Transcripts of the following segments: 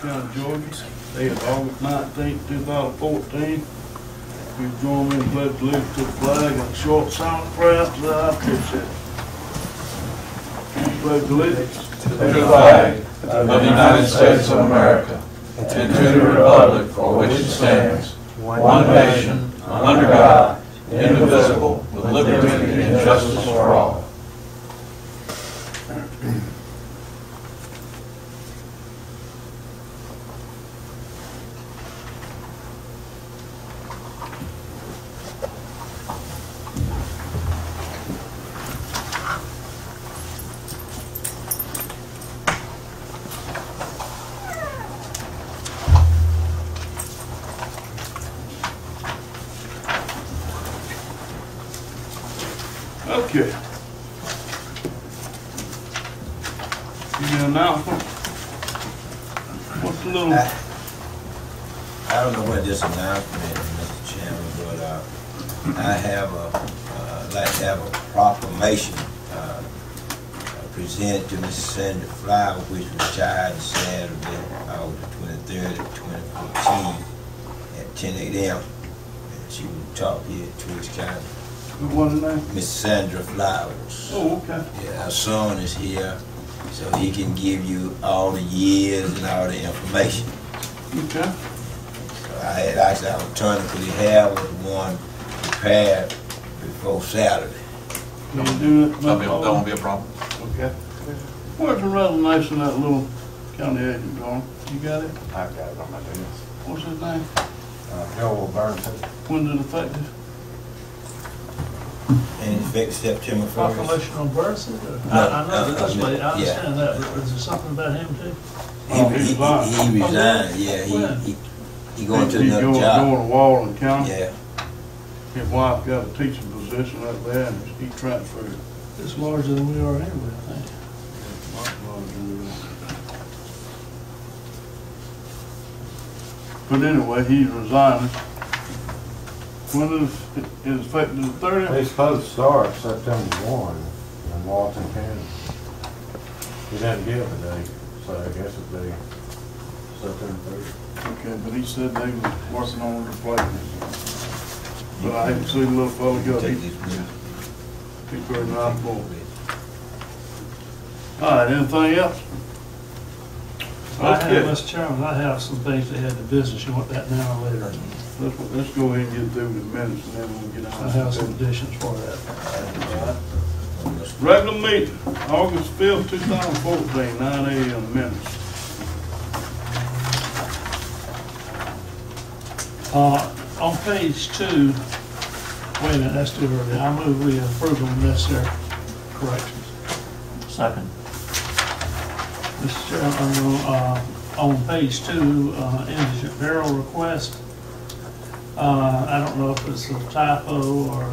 County, Georgia, dated August 19th, 2014. You join me in pledge allegiance to the flag and a short silent prayer after that. I appreciate it. Pledge allegiance to the flag of the United States of America and to the republic for which it stands, one nation, under God, indivisible, with liberty and justice for all. Okay. Any announcement? What's the little? I don't know what this announcement is, Mr. Chairman, but I have like to have a proclamation presented to Mrs. Sandra Flower, which retired Saturday, August 23rd of 2014 at 10 a.m. And she will talk here at Twiggs County. What's her name? Miss Sandra Flowers. Oh, okay. Yeah, her son is here, so he can give you all the years and all the information. Okay. So I had actually alternatively have one prepared before Saturday. Can you do that? That won't be a problem. Okay. Where's the resignation of that little county agent going? You got it? I got it on my desk. What's his name? Joel Burnson. When did it effective? And in fact, September 1st. Proclamation on birth? I know this way, I understand that, but is there something about him too? He resigned, yeah, he going to another Going job. to Walden County. Yeah. His wife got a teaching position up there and he transferred. It's larger than we are anyway, I think. But anyway, he's resigning. When is it effective the 30th? They supposed to start September 1 in Walton County. He didn't give a date, so I guess it'd be September 30th. Okay, but he said they were working on replacement. But I haven't seen a little fellow go. Take this with you. He's very nice boy. All right, anything else? I have, Mr. Chairman, I have some things that had the business. You want that now or later? Let's go ahead and get through the minutes and then we'll get on. I have some additions for that. Regular meeting, August 5th, 2014, 9 a.m. minutes. On page 2, wait a minute, that's too early. I move we approve of the necessary corrections. Second. Mr. Chairman, on page 2, indigent burial request. I don't know if it's a typo or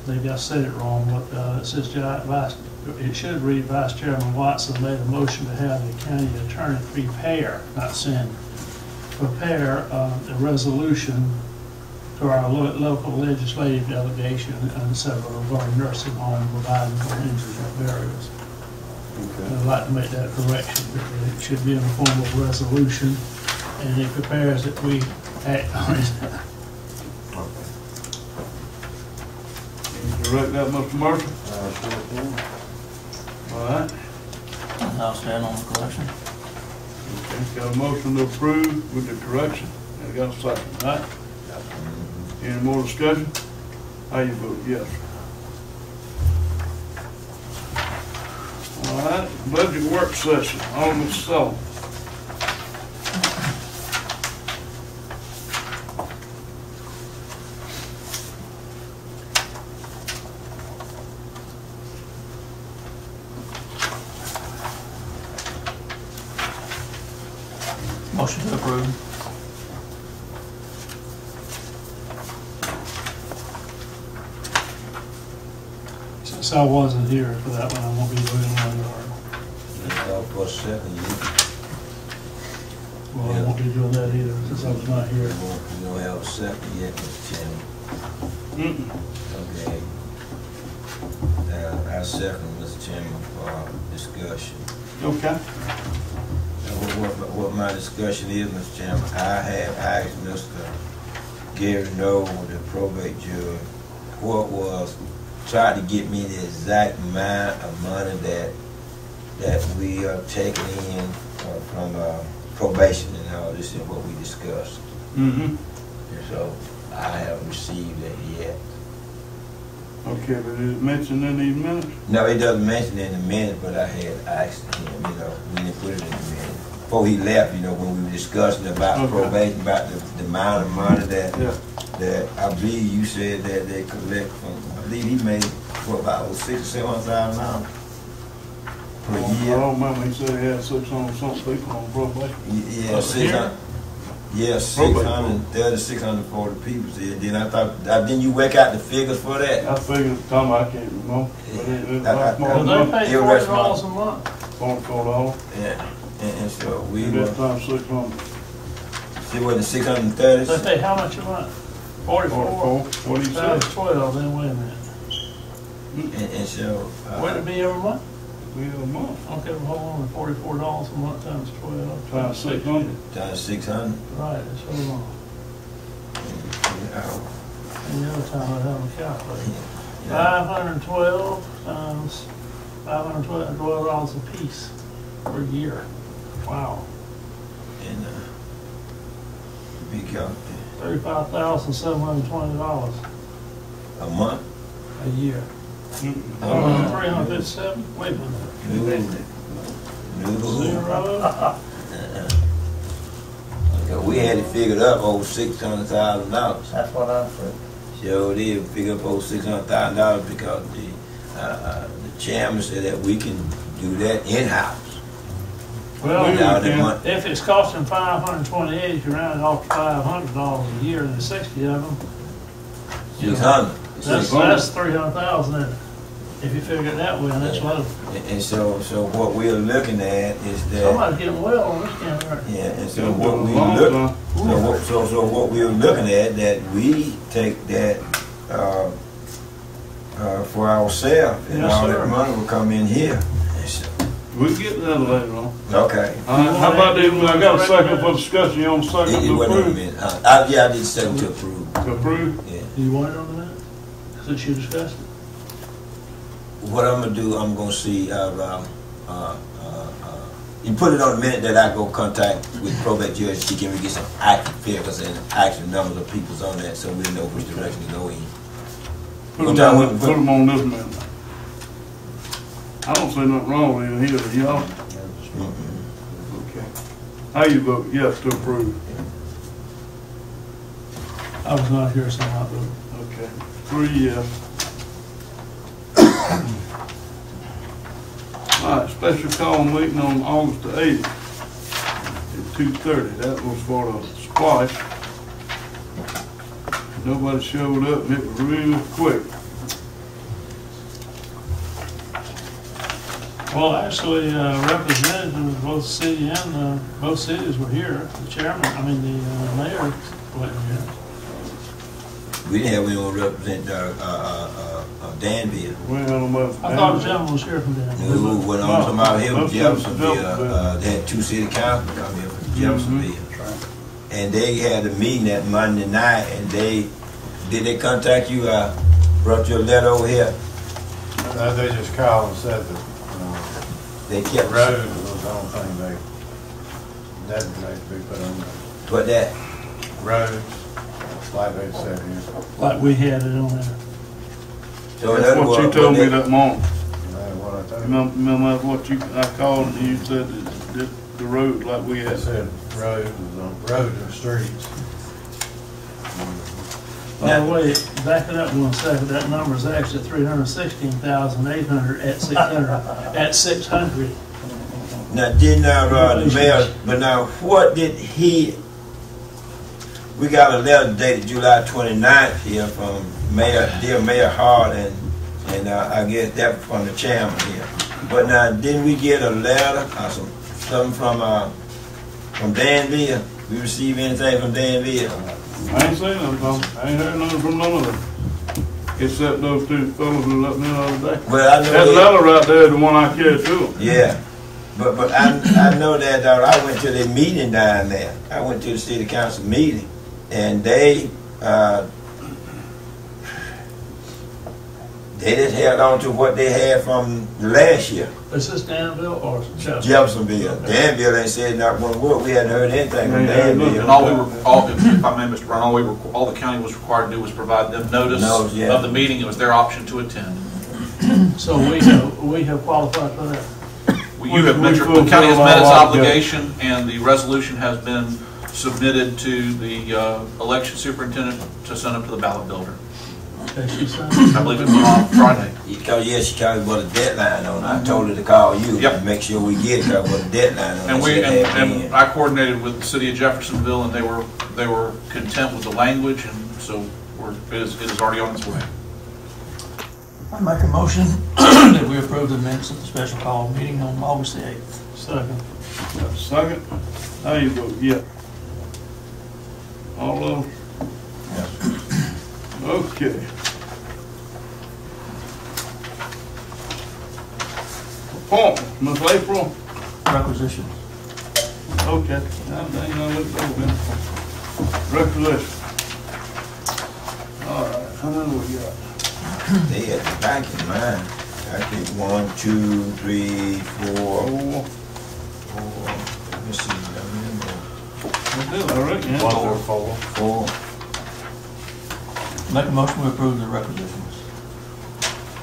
maybe I said it wrong, but it says it should read Vice Chairman Watson made a motion to have the county attorney prepare, not send, prepare a resolution to our local legislative delegation and several regarding nursing home providing for indigent burials. Okay. I'd like to make that correction. It should be in the form of a resolution, and it prepares that we act on it. Can you correct that, Mr. Marshall? Sure can. All right. I'll stand on the correction. Okay. Got a motion to approve with the correction, and got a second, all right? Any more discussion? How you vote? Yes. All right, budget work session, August 7th. Motion to approve. Since I wasn't here for that one, I won't be voting on it. For a second, Well, I won't be doing that either since I was not here. you don't have a second yet, Mr. Chairman. Okay. I second, Mr. Chairman, for discussion. Okay. Now, what my discussion is, Mr. Chairman. I have asked Mr. Gary Noel, the probate judge, tried to get me the exact amount of money that we are taking in from probation and all. This is what we discussed. Mm-hmm. So I haven't received it yet. Okay, but is it mentioned in these minutes? No, it doesn't mention it in the minute, but I had asked him, we didn't put it in the minute. Before he left, when we were discussing about probation, about the amount of money that I believe you said that they collect from, I believe he made, about $600,000 or $700,000 per year. I don't remember, he said he had 600 something people on probation. Yeah, 600. Yes, 630, 640 people. Then I thought, didn't you work out the figures for that? I figured, Tom, I can't remember. Well, they pay $40 a month. $44. Yeah, and so we That were. time 600. See what the 630? They pay how much a month? 44. 44. What do you say? Times 12, then wait a minute. And so. Would it be every month? We have a month. Okay, well, hold on, $44 a month times 12. Times 600. Times 600. Right, that's hold on. And the other time I have a calculator. 512 times $512 a piece per year. Wow. And big out $35,720 a month. a year. 357. Wait a minute. Zero. We had it figured up over $600,000. That's what I said. So they figure up over $600,000 because the chairman said that we can do that in-house. Well, if it's costing $528, if you round it off to $500 a year, and there's 60 of them, 600. that's 300,000 in it. If you figure it that way, and that's low. And so what we're looking at is that. Somebody's getting well on this county, right? Yeah, and so what we're looking at, that we take that for ourselves, and Yes, all sir. that money will come in here. And so, We'll get that later on. okay. How about this, I got a second for discussion, you on second It to wasn't a approve? minute. I did second to approve. To approve? Yeah. Do you want it on the minute? Since you discussed it? What I'm gonna do, I'm gonna see. You put it on the minute that I go contact with probate judge. She can get some active figures and actual numbers of people's on that, so we know which direction to go in. Put them on this minute. I don't see nothing wrong with it here, y'all. Okay. How you vote? Yes to approve. I was not here, so I voted. Okay. 3 yes. All right, special call meeting on August the 8th at 2:30. That was for the splash. Nobody showed up, and it was real quick. Well, actually, representatives of both city and both cities were here. The chairman, the mayor wasn't here. We didn't have anyone represent Danville. I thought the gentleman was here from there. No, what I'm talking about here was Jeffersonville. They had 2 city councilmen come here from Jeffersonville. And they had a meeting that Monday night, and did they contact you? Brought your letter over here? No, they just called and said that They kept road was the only thing that needs to be put on there. What that? Roads, like they said here. Like we had it on there. So That's what you told me that morning. That's what I told you. Remember what I called and you said that the road like we They had. said road and streets. By the way, back it up 1 second, that number is actually 316,800 at 600. Now, the mayor, but now what did he, we got a letter dated July 29th here from dear Mayor Hart, and I guess that from the chairman here. But now, didn't we get a letter, something from Danville? We received anything from Danville? I ain't seen nothing. I ain't heard nothing from none of them. Except those 2 fellows who let me know the other day. Well, I know that letter right there is the one I carried to them. Yeah. But I know that I went to the meeting down there. I went to the city council meeting, and they just held on to what they had from last year. Is this Danville or Jeffersonville. Okay. Danville ain't said not one word. We hadn't heard anything from Danville. And all if I may, Mr. Brown, all the county was required to do was provide them notice Yeah. of the meeting. It was their option to attend. So we have qualified for that. The county has met its obligation, and the resolution has been submitted to the election superintendent to send up to the ballot builder. Has she signed? I believe it went on Friday. She called me with a deadline on it. I told her to call you Yep. to make sure we get it, because with a deadline on And it. and I coordinated with the city of Jeffersonville, and they were content with the language, and so it is already on its way. I make a motion that we approve the minutes of the special call meeting on August the 8th. Second. Got a second? How you vote? Yeah. All of them? Okay. Appointment, Miss April? Requisitions. Okay. Now, dang, I looked over there. Requisition. All right, how many we got? They had the back in mine. I think 1, 2, 3, 4. Four. Let me see. That's it, I reckon. yeah. 1 through 4. 4. Make a motion to approve the requisitions.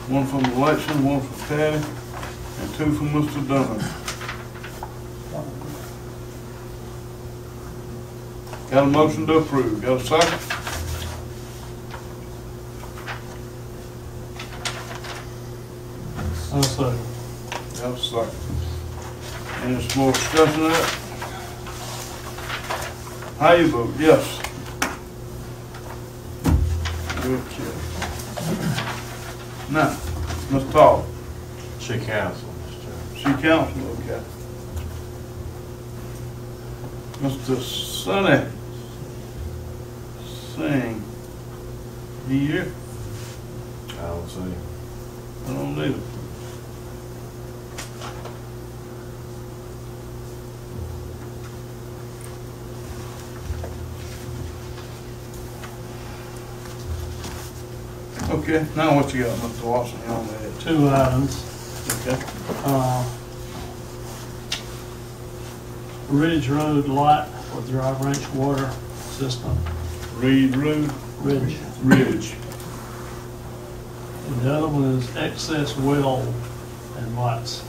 One from the election, one from Patty, and 2 from Mr. Dunham. Got a motion to approve. Got a second? I'll second. Got a second. Any more discussion of that? How you vote? Yes. Okay. Now, Ms. Tolbert. She canceled, Mr. She counsel, okay. Mr. Sonny Singh, he here? I don't see. I don't need it. Okay, now what you got, Mr. Watson? You on that? 2 items. Okay. Ridge Road lot for dry branch water system. Reed Road, Ridge. Ridge. And the other one is excess well and lots.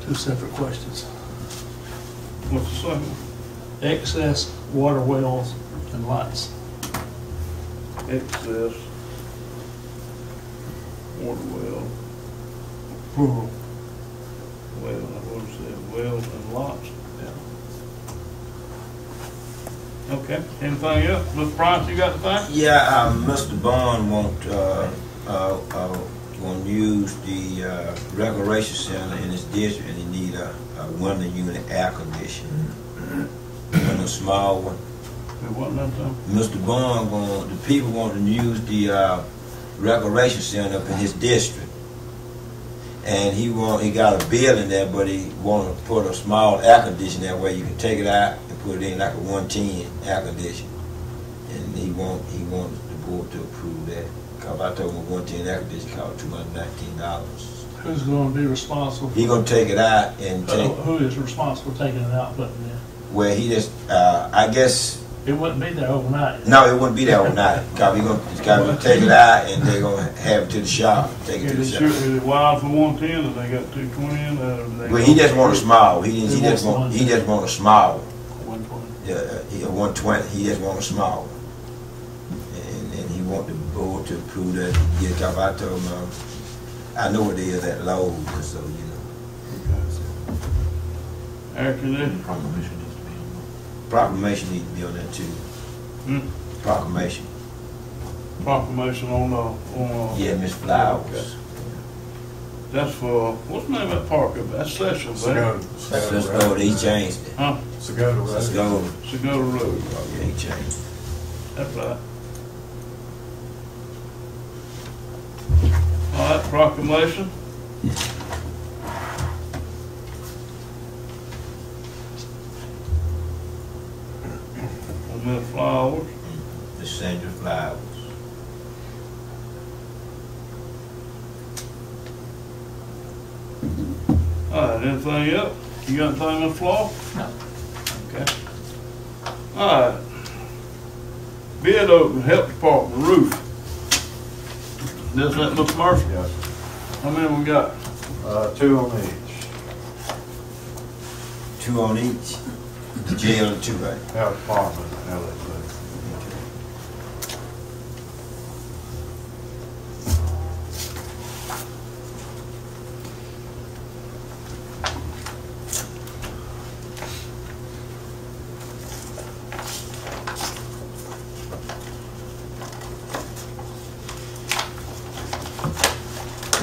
2 separate questions. What's the second one? Excess water wells and lots. Excess water well, Plural. well, I would have said wells and lots. Yeah. Okay, anything else? Mr. Price, you got the thing? Yeah, Mr. Bond won't use the recreation center in his district, and he need a 1 unit air conditioner. And a small one. It wasn't that time? Mr. Bond the people want to use the recreation center up in his district. And he got a bill in there, but he want to put a small air conditioner that way you can take it out and put it in like a 110 air conditioner. And he want the board to approve that. Cause I told him a 110 air conditioner cost $219. Who's going to be responsible? He gonna take it out and take. Who is responsible for taking it out, putting it in? Well, he just I guess. It wouldn't be there overnight. No, it wouldn't be there overnight. Cause we gonna take it out and they're gonna have it to the shop. Take it to the Is shop. it wild for 110, or they got 220 in there? Well, he just want a small. He just want a small. 120. Yeah, he a 120. He just want a small. And he want the board to approve that. Yeah, cause I told him I know it is at Lowe's, so you know. Air conditioning? Proclamation needs to be on. Proclamation needs to be on that too. Proclamation. Proclamation on Yeah, Miss Flowers. Okay. That's for, what's the name of that park up there? That's Sessions, ain't it? Let's go. He changed it. Huh? Sgoda Road. Let's go. Sgoda Road. Yeah, he changed it. That's right. All right, proclamation. Miss Flowers. Miss Sandra Flowers. Alright, anything else? You got anything, Miss Flowers? No. Okay. Alright. Bid open, Health Department roof. This that Mr. Murphy? Yes, How many we got? 2 on each. 2 on each. The jail and 2, right? Health Department, L.E.C.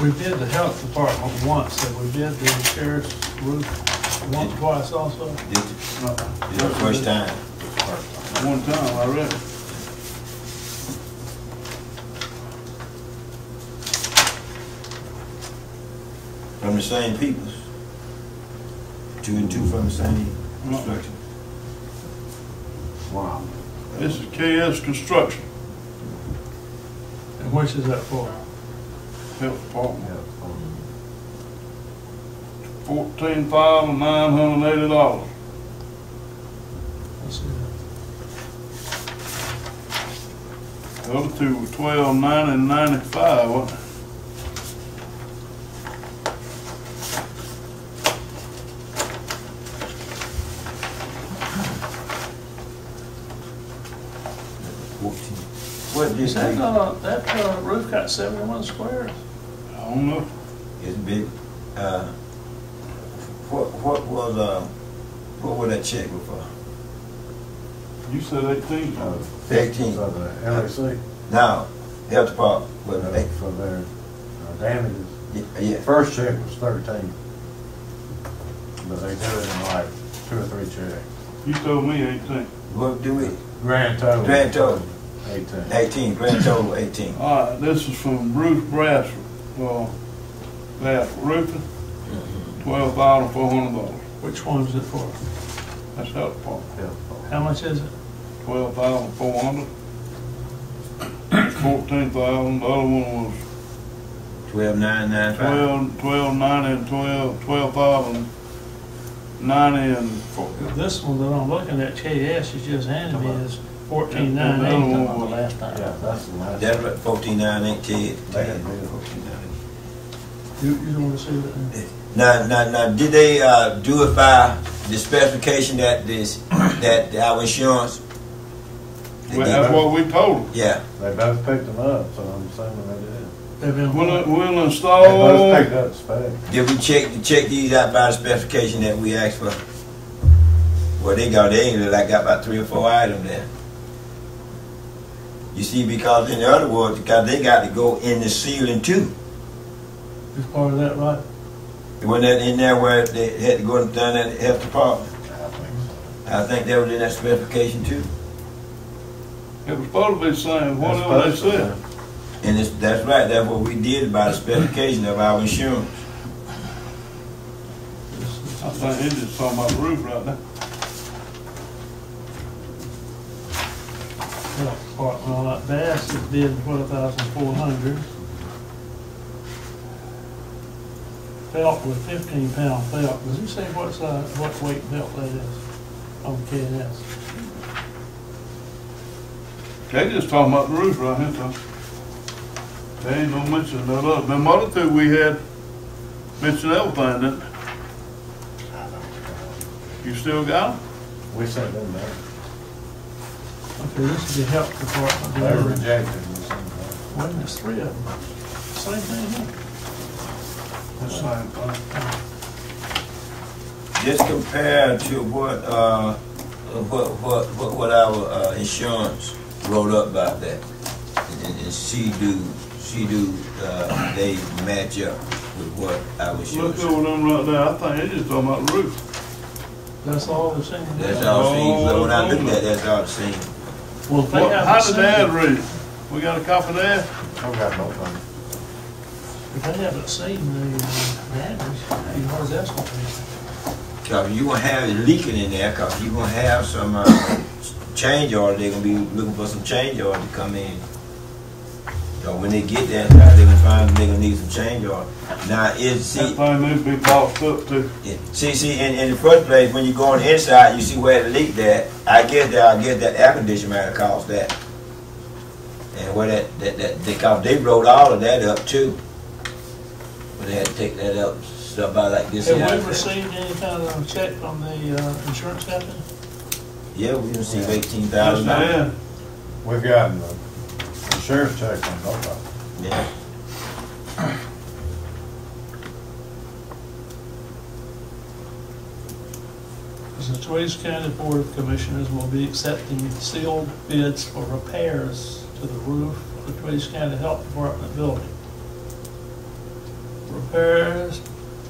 We did the health department once, and we did the sheriff's roof once, twice also. This is the first time. One time, I reckon. From the same peoples. 2 and 2 from the same construction. Wow. This is KS Construction, And which is that for? Health Department. Health Department. $14,980. Let's see. The other two were $12,995, wasn't it? What did Is they? that roof got 71 squares? I don't know. It's big. What that check was for? You said 18. 18. So the L.E.C. Now, health department, what they? for their damages. Yeah. First check was 13. But they do it in like 2 or 3 checks. You told me 18. What do we? Grand total. Grand total. 18. 18. Grand total 18. All right, this is from Bruce Brass, Roofing, $12,400. Which one is it for? That's Health Department. Health Department. How much is it? $12,400. 14,000. The other one was 12,995. 12,90 and 12,090 and This one that I'm looking at, KS, is just handed me is And the 14,980 other one the was- last time. Yeah, that's the last. That's what 14,918. They had bid. You don't want to see that? Now, did they do it by the specification that our insurance? They Well, did? that's what we told them. Yeah. They both picked them up, so I'm assuming they did. They've been, We'll They both install. picked up the spec. Did we check these out by the specification that we asked for? Well, they ain't like got about 3 or 4 items there. You see, because in the other words, because they got to go in the ceiling too. is part of that right? Wasn't that in there where they had to go down at the health department? I think so. I think that was in that specification too. It was supposed to be saying whatever they said. And that's right, that's what we did by the specification of our insurance. I think he's just talking about the roof right now. Health department, all that Bass is bid 12,400. Felt with 15-pound felt. Does he say what weight felt that is on KNS? They just talking about the roof right here, Tom. They ain't no mention of that other. Them other two we had mentioned everything, didn't they? You still got them? We sent them there. Okay, this is the health department. They were rejected. We sent them there. Wait a minute, there's 3 of them. Same thing here. The same thing. Just compared to what our insurance wrote up about that, and she do they match up with what our Look insurance. over them right there. I think they just talking about the roof. That's all the same. That's all seen. So when I look at that, that's all seen. Well, if they How haven't did Dad seen, read it? We got a copy of that? I've got both of them. if they haven't seen the damage, you hard to estimate. Cause you gonna have it leaking in there. Cause you gonna have some change order, they're gonna be looking for some change order to come in. So when they get that, they're gonna find they're gonna need some change order. Now, That thing needs to be boxed up too. see, in the first place, when you go on the inside, you see where it leaked at. I guess that air conditioner might have caused that. And where they wrote all of that up too. But they had to take that up, stuff out like this. Have we received any kind of check from the insurance company? Yeah, we received $18,000. Yeah. We've gotten the sheriff's check on both of them. Yeah. The Twiggs County Board of Commissioners will be accepting sealed bids for repairs to the roof of the Twiggs County Health Department building. Repairs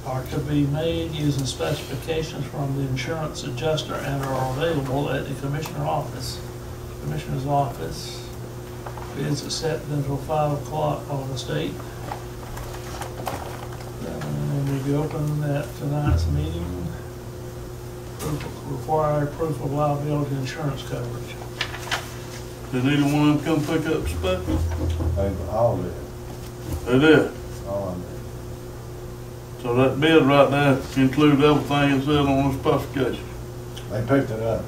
are to be made using specifications from the insurance adjuster and are available at the commissioner's office. Bids accepted until 5 o'clock on the state. And we be open at tonight's meeting. Require proof of liability insurance coverage. Did either one of them come pick up the spec? They all did, They did. all of them. So that bid right there includes everything it said on the specification. They picked it up.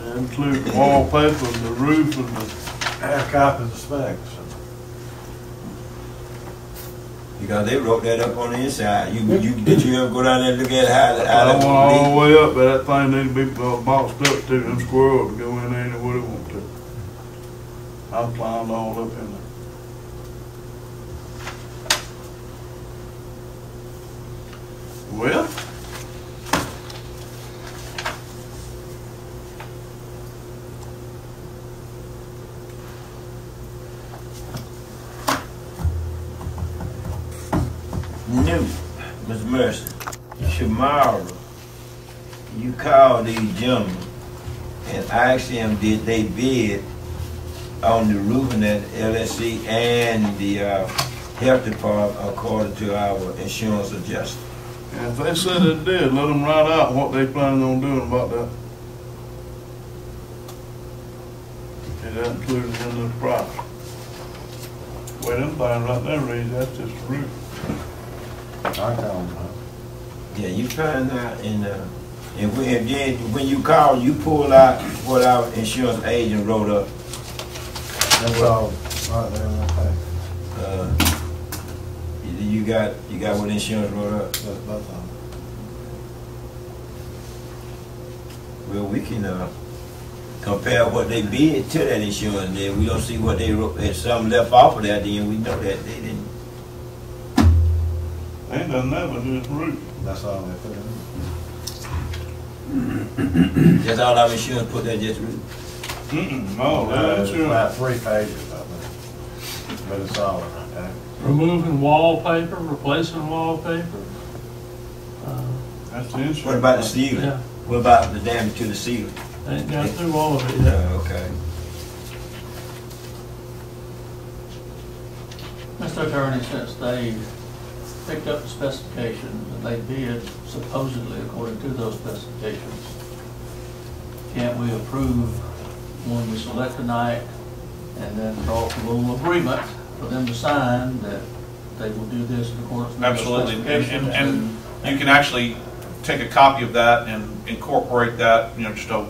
It includes the wallpaper and the roof and the. Have copies of the specs. Because they wrote that up on the inside. Did you ever go down there and look at how I that went would all leak? the way up, but that thing needs to be boxed up too. Them squirrels go in there anywhere they want to. I climbed all up in there. Well, New, Ms. Mercy, tomorrow, you call these gentlemen and ask them did they bid on the roofing at L.E.C and the health department according to our insurance adjuster. and if they said it did, let them write out what they planning on doing about that. And that included in the price. Well, them things right there, Reed, that's just the roof. I tell them, Yeah, you find out and then when you call, you pull out what our insurance agent wrote up. that's all right there in that page. You got what insurance wrote up. That's both of them. Well, we can compare what they bid to that insurance. Then we don't see what they wrote. If something left off of that, then we know that they didn't. They ain't done that with this roof. That's all they put in. That's all our insurance put that just roof. No, that It's insurance. about 3 pages of it, but it's all okay. Removing wallpaper, replacing wallpaper. That's the insurance. What about the ceiling? Yeah, What about the damage to the ceiling? they ain't got through all of it yet. Okay. Mr. Attorney, since they picked up the specifications and they bid supposedly according to those specifications, can't we approve when we select tonight and then draw up a little agreement for them to sign that they will do this in accordance with those Absolutely, specifications? and you can actually take a copy of that and incorporate that, just a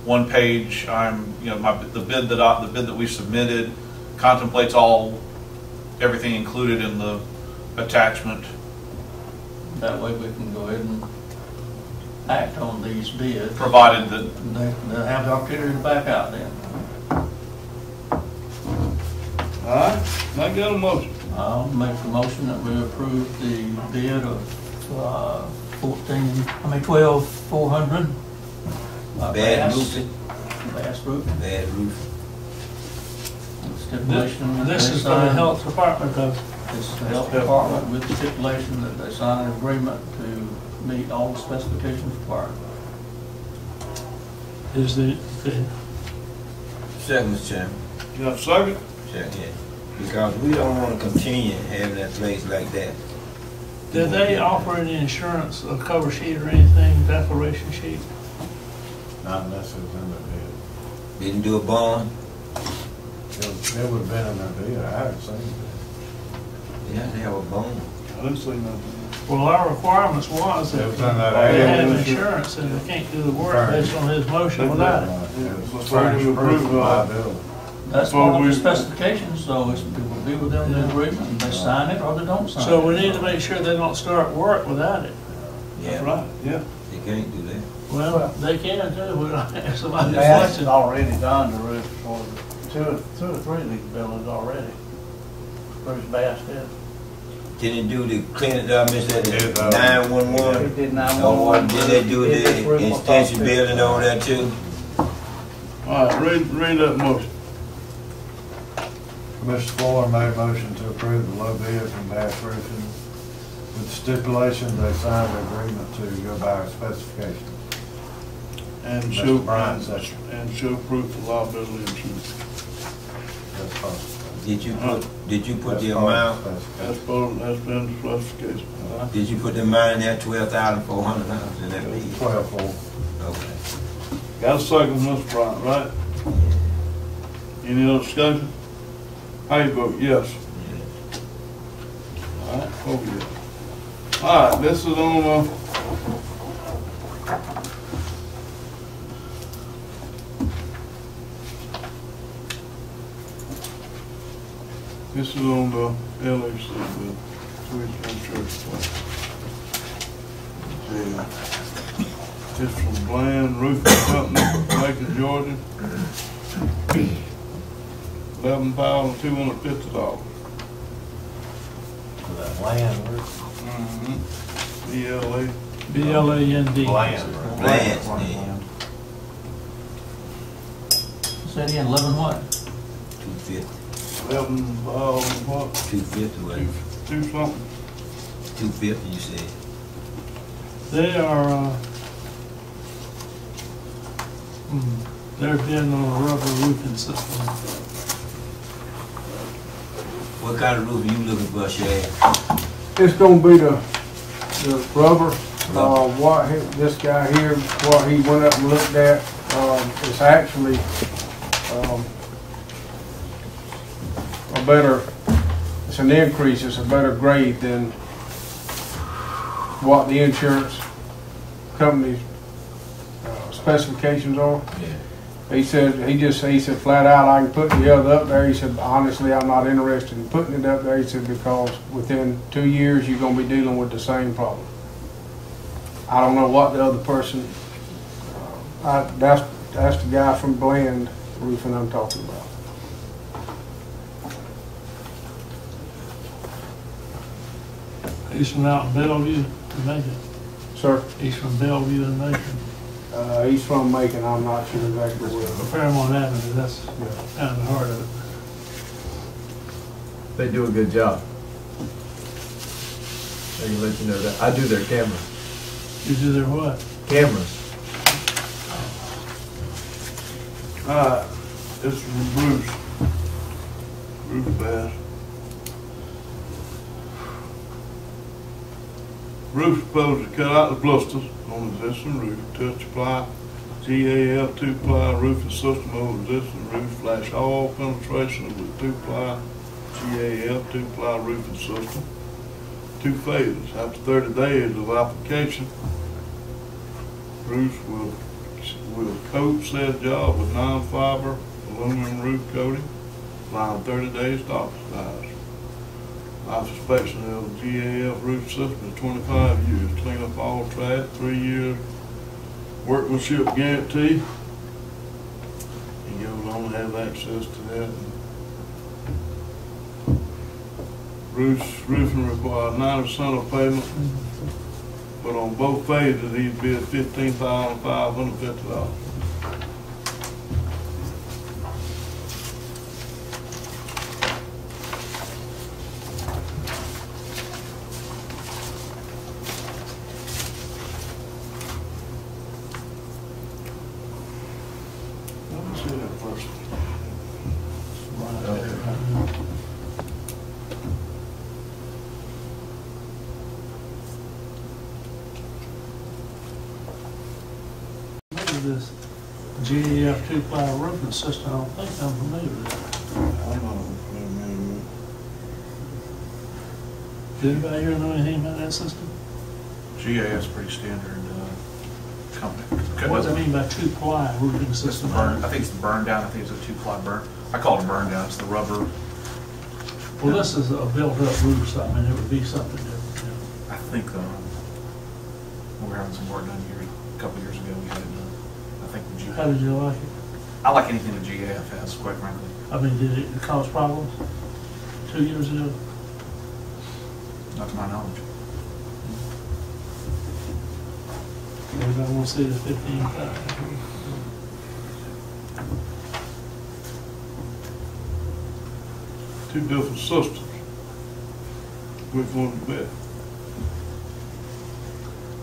one page. The bid that we submitted contemplates everything included in the attachment. That way we can go ahead and act on these bids. Provided that They'll have the opportunity to back out then. All right, I got a motion. I'll make the motion that we approve the bid of $12,400. Bad roofing. Bass roof. Bad roof. Stipulation. that This they is for the sign- health department though. This is the health department with the stipulation that they sign an agreement to meet all the specifications required. Is the Second, Mr. Chairman. You got a second? Second. Because we don't want to continue having that place like that. did they offer any insurance, a cover sheet or anything, declaration sheet? Not unless it was in the bid. Didn't do a bond? It would have been in their bid, I haven't seen it. Yeah, they have a bond. I didn't see nothing. Well, our requirements was that It was in that they have area. insurance and they can't do the work based on his motion without it. Furnish proof of liability. That's Before one of we- the specifications, so it's, it will be within the agreement, and they sign it or they don't sign it. So we need to make sure they don't start work without it. That's Yeah, right, yeah. they can't do that. Well, they can too, we don't have somebody That's that's watching. already done the roof for two or three of these buildings already. Bruce Bass did. Didn't do the clean it up, Mr. Did, 911? He did Or 911. did they do the extension building over there too? All right, read that motion. Mr. Floyd made a motion to approve the low bid from Bass Roofing with stipulation they signed the agreement to go by our specifications. And Mr. show, Bryan second. and show proof of liability insurance. That's possible. Did you put That's the part amount? of the specification. That's been the specification. Did you put the amount in there, $12,400 in that bid? 12-4. Okay. Got a second, Mr. Bryant, right? Any other discussion? How you vote? Yes. All right, oh yeah. All right, this is on, this is on the L.E.C, the Twiggs Church. Yeah. It's from Bland Roofing Company, Macon, Georgia. $11,250. For that land roof. BLA. BLAND. Land. Blanche, yeah. Say it again, 11 what? 250. 11, what? 250, what? Two something. 250, you said. They are, they're bidding on a rubber roofing system. What kind of roof are you looking for, Shad? It's gonna be the rubber, this guy here, what he went up and looked at, it's actually, a better, it's an increase, it's a better grade than what the insurance company's specifications are. Yeah. He said flat out, I can put the other up there. He said, honestly, I'm not interested in putting it up there. He said, because within 2 years, you're gonna be dealing with the same problem. I don't know what the other person, that's the guy from Bland Roofing I'm talking about. He's from out in Bellevue, Macon. Sir, He's from Bellevue and Macon. he's from Macon, I'm not sure exactly where. Fairmont Avenue, that's kind of the heart of it. They do a good job. I can let you know that. I do their cameras. You do their what? Cameras. All right, this is from Bruce Bass. Bruce proposed to cut out the blisters on the existing roof, touch ply, GAF 2-ply roofing system over existing roof, flash all penetration with 2-ply GAF 2-ply roofing system. 2 phases. After 30 days of application, Bruce will coat said job with non-fiber aluminum roof coating, allowing 30 days to oxidize. Life expectancy of the GAF roof system is 25 years. Clean up all trash, 3 years workmanship guarantee. He goes on to have access to that. Roofing requires 90% of payment, but on both phases he'd bid $15,550. Let me see that first. Look at this. GAF two-ply roofing system, I don't think I'm familiar with that. I'm not familiar with Did anybody here know anything about that system? GAF's pretty standard company. What does it mean by two-ply roofing It's the system? burn, I think it's the burn down, I think it's a two-ply burn. I call it a burn down, it's the rubber. Well, this is a built-up roof, so I mean, it would be something different. I think when we were having some work done here a couple of years ago, we had it done. I think the How did you like it? I like anything the GAF has, quite frankly. I mean, did it cause problems 2 years ago? Not to my knowledge. Everybody wants to see the 15,000. Two different systems. Which one's best?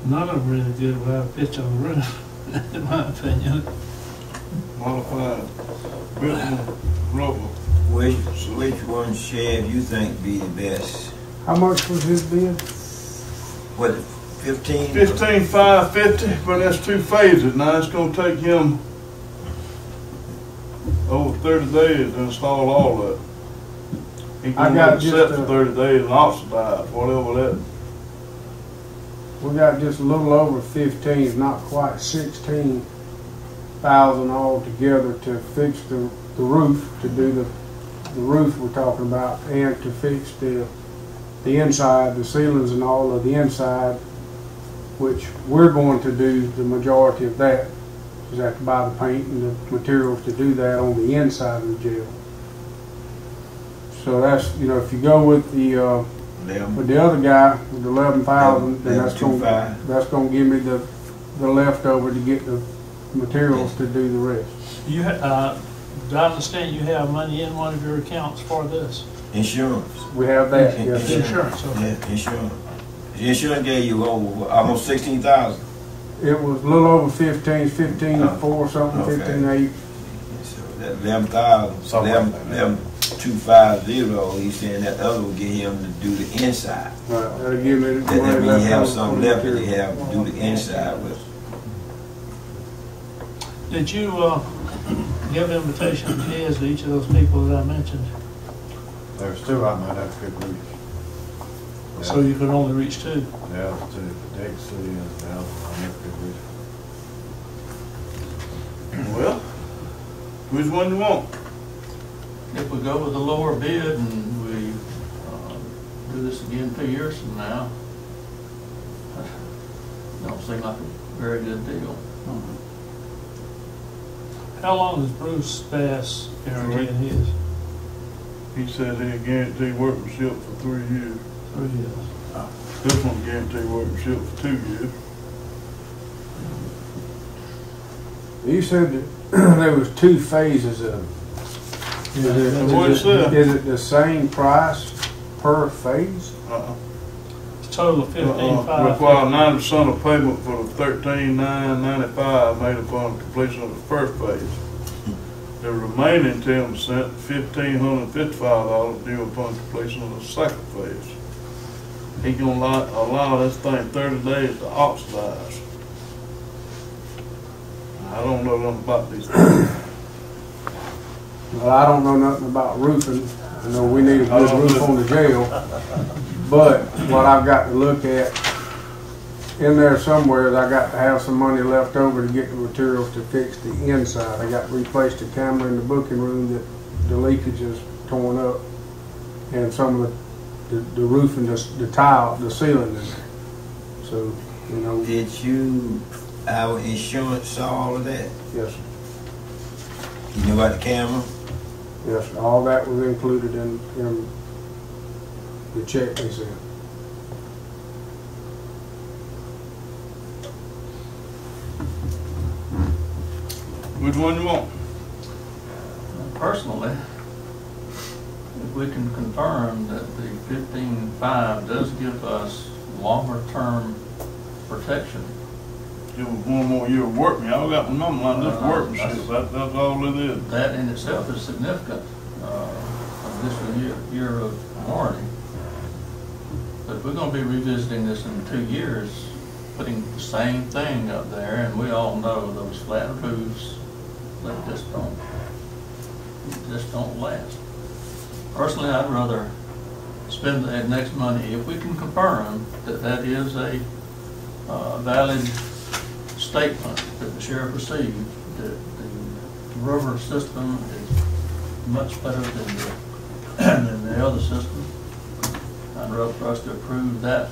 None of them really good without a pitch on the roof, in my opinion. Modified, built rubber. Which one, Sheriff, you think be the best? How much was his bid? What, 15? 15,550, but that's two phases. Now it's gonna take him over 30 days to install all of it. He I gonna got let it just set a- for 30 days and oxidize, whatever that. We got just a little over 15, not quite 16,000 altogether to fix the roof, to do the roof we're talking about, and to fix the inside, the ceilings and all of the inside, which we're going to do the majority of that. Just have to buy the paint and the materials to do that on the inside of the jail. So that's, you know, if you go with the other guy with the 11,000, then that's going to give me the leftover to get the materials to do the rest. You, do I understand you have money in one of your accounts for this? Insurance. We have that, yes. Insurance, okay. Yeah, insurance. The insurance gave you over almost 16,000. It was a little over 15,4 something, Okay. 15,8. So that 11,000, Something like that. 11,250, he's saying that other will get him to do the inside. Right, that'll give me the That money means left he have over some for left that he material. have to do the inside with. Did you give invitation to each of those people that I mentioned? There's two I might have to reach. So you could only reach two? Yeah, two, Dixie and the other one, I have to reach. Well, which one you want? If we go with the lower bid and we do this again 2 years from now, don't seem like a very good deal. How long is Bruce Bass guaranteeing his? He said he'll guarantee workmanship for 3 years. 3 years. This one guarantee workmanship for 2 years. You said that there was two phases of it. What it said. Is it the same price per phase? It's total of 15,550. Require 90% of payment for the 13,995 made upon completion of the first phase. The remaining 10%, $1,555 due upon completion of the second phase. He gonna allow this thing 30 days to oxidize. I don't know nothing about these things. Well, I don't know nothing about roofing. I know we need a good roof on the jail. But what I've got to look at, in there somewhere, I got to have some money left over to get the materials to fix the inside. I got to replace the camera in the booking room that the leakage is torn up, and some of the roof and the tile, the ceiling in there. So, you know. Did you, our insurance saw all of that? Yes, sir. You knew about the camera? Yes, sir. All that was included in the check they sent. Which one you want? Personally, if we can confirm that the 15.5 does give us longer term protection. Give us 1 more year of workman. Y'all got my number line, this workmanship. That's all it is. That in itself is significant, additional year of warranty. But if we're gonna be revisiting this in 2 years, putting the same thing up there, and we all know those flat roofs they just don't last. Personally, I'd rather spend that next money, if we can confirm that that is a valid statement that the sheriff received, that the rubber system is much better than the other system. I'd rather for us to approve that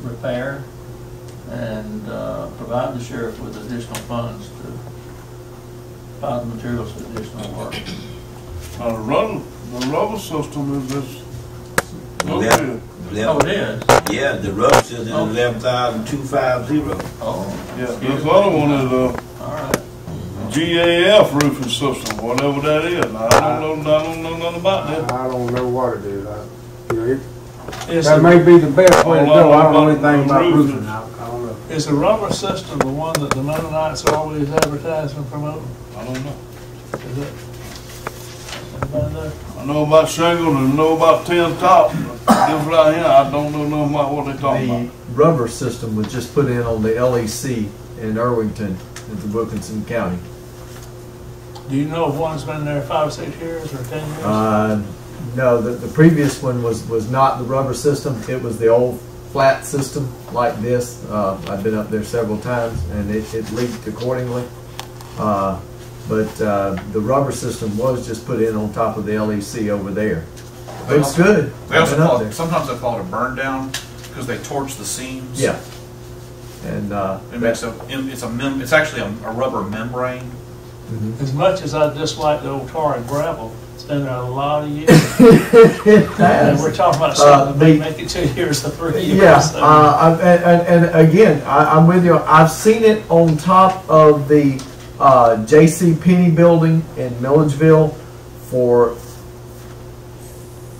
repair and provide the sheriff with additional funds to buy the materials for additional work. The rubber system is just no good. Oh, it is? Yeah, the rubber system is 11,250. Oh. Yeah, this other one is All right. GAF roofing system, whatever that is. Now, I don't know nothing about that. I don't know what it is. You know, It's that a- may be the best way to All go. I don't know about anything about roofing. roofing. I don't know. Is the rubber system the one that the Mennonites are always advertising and promoting? I don't know. Is it? Anybody know? I know about shingles and know about tin top. This right here, I don't know nothing about what they talking The about. rubber system was just put in on the L.E.C. in Irvington, into Wilkinson County. Do you know if one's been there 5 or 6 years or 10 years? No, the previous one was not the rubber system. It was the old flat system like this. I've been up there several times, and it leaked accordingly. But the rubber system was just put in on top of the L.E.C. over there. It's good. They also I've been up call there. it, sometimes they call it a burn down because they torch the seams. Yeah. And It makes it's actually a rubber membrane. Mhm. As much as I dislike the old tar and gravel, it's been there a lot of years. It And has. we're talking about something that may the- make it 2 years or 3 years. Yeah, so- and again, I'm with you. I've seen it on top of the J.C. Penney building in Milledgeville for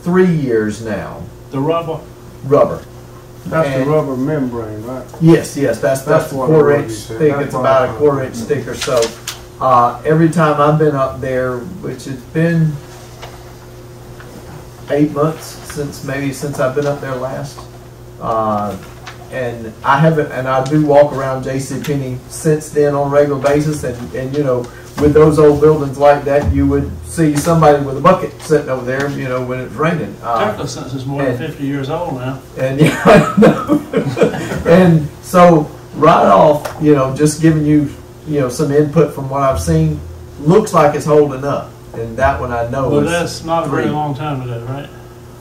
3 years now. The rubber, Rubber. That's And- the rubber membrane, right? Yes, that's That's the what quarter it inch was, you said. thick. That's It's what about I a quarter inch thick or so. Every time I've been up there, which it's been 8 months since I've been up there last. And I haven't, and I do walk around JCPenney since then on a regular basis, and you know, with those old buildings like that, you would see somebody with a bucket sitting over there, you know, when it's raining. particularly since it's more than and- 50 years old now. And yeah, I know. And so right off, you know, just giving you, you know, some input from what I've seen, looks like it's holding up. And that one I know Well, is that's not a very 3. long time ago, right?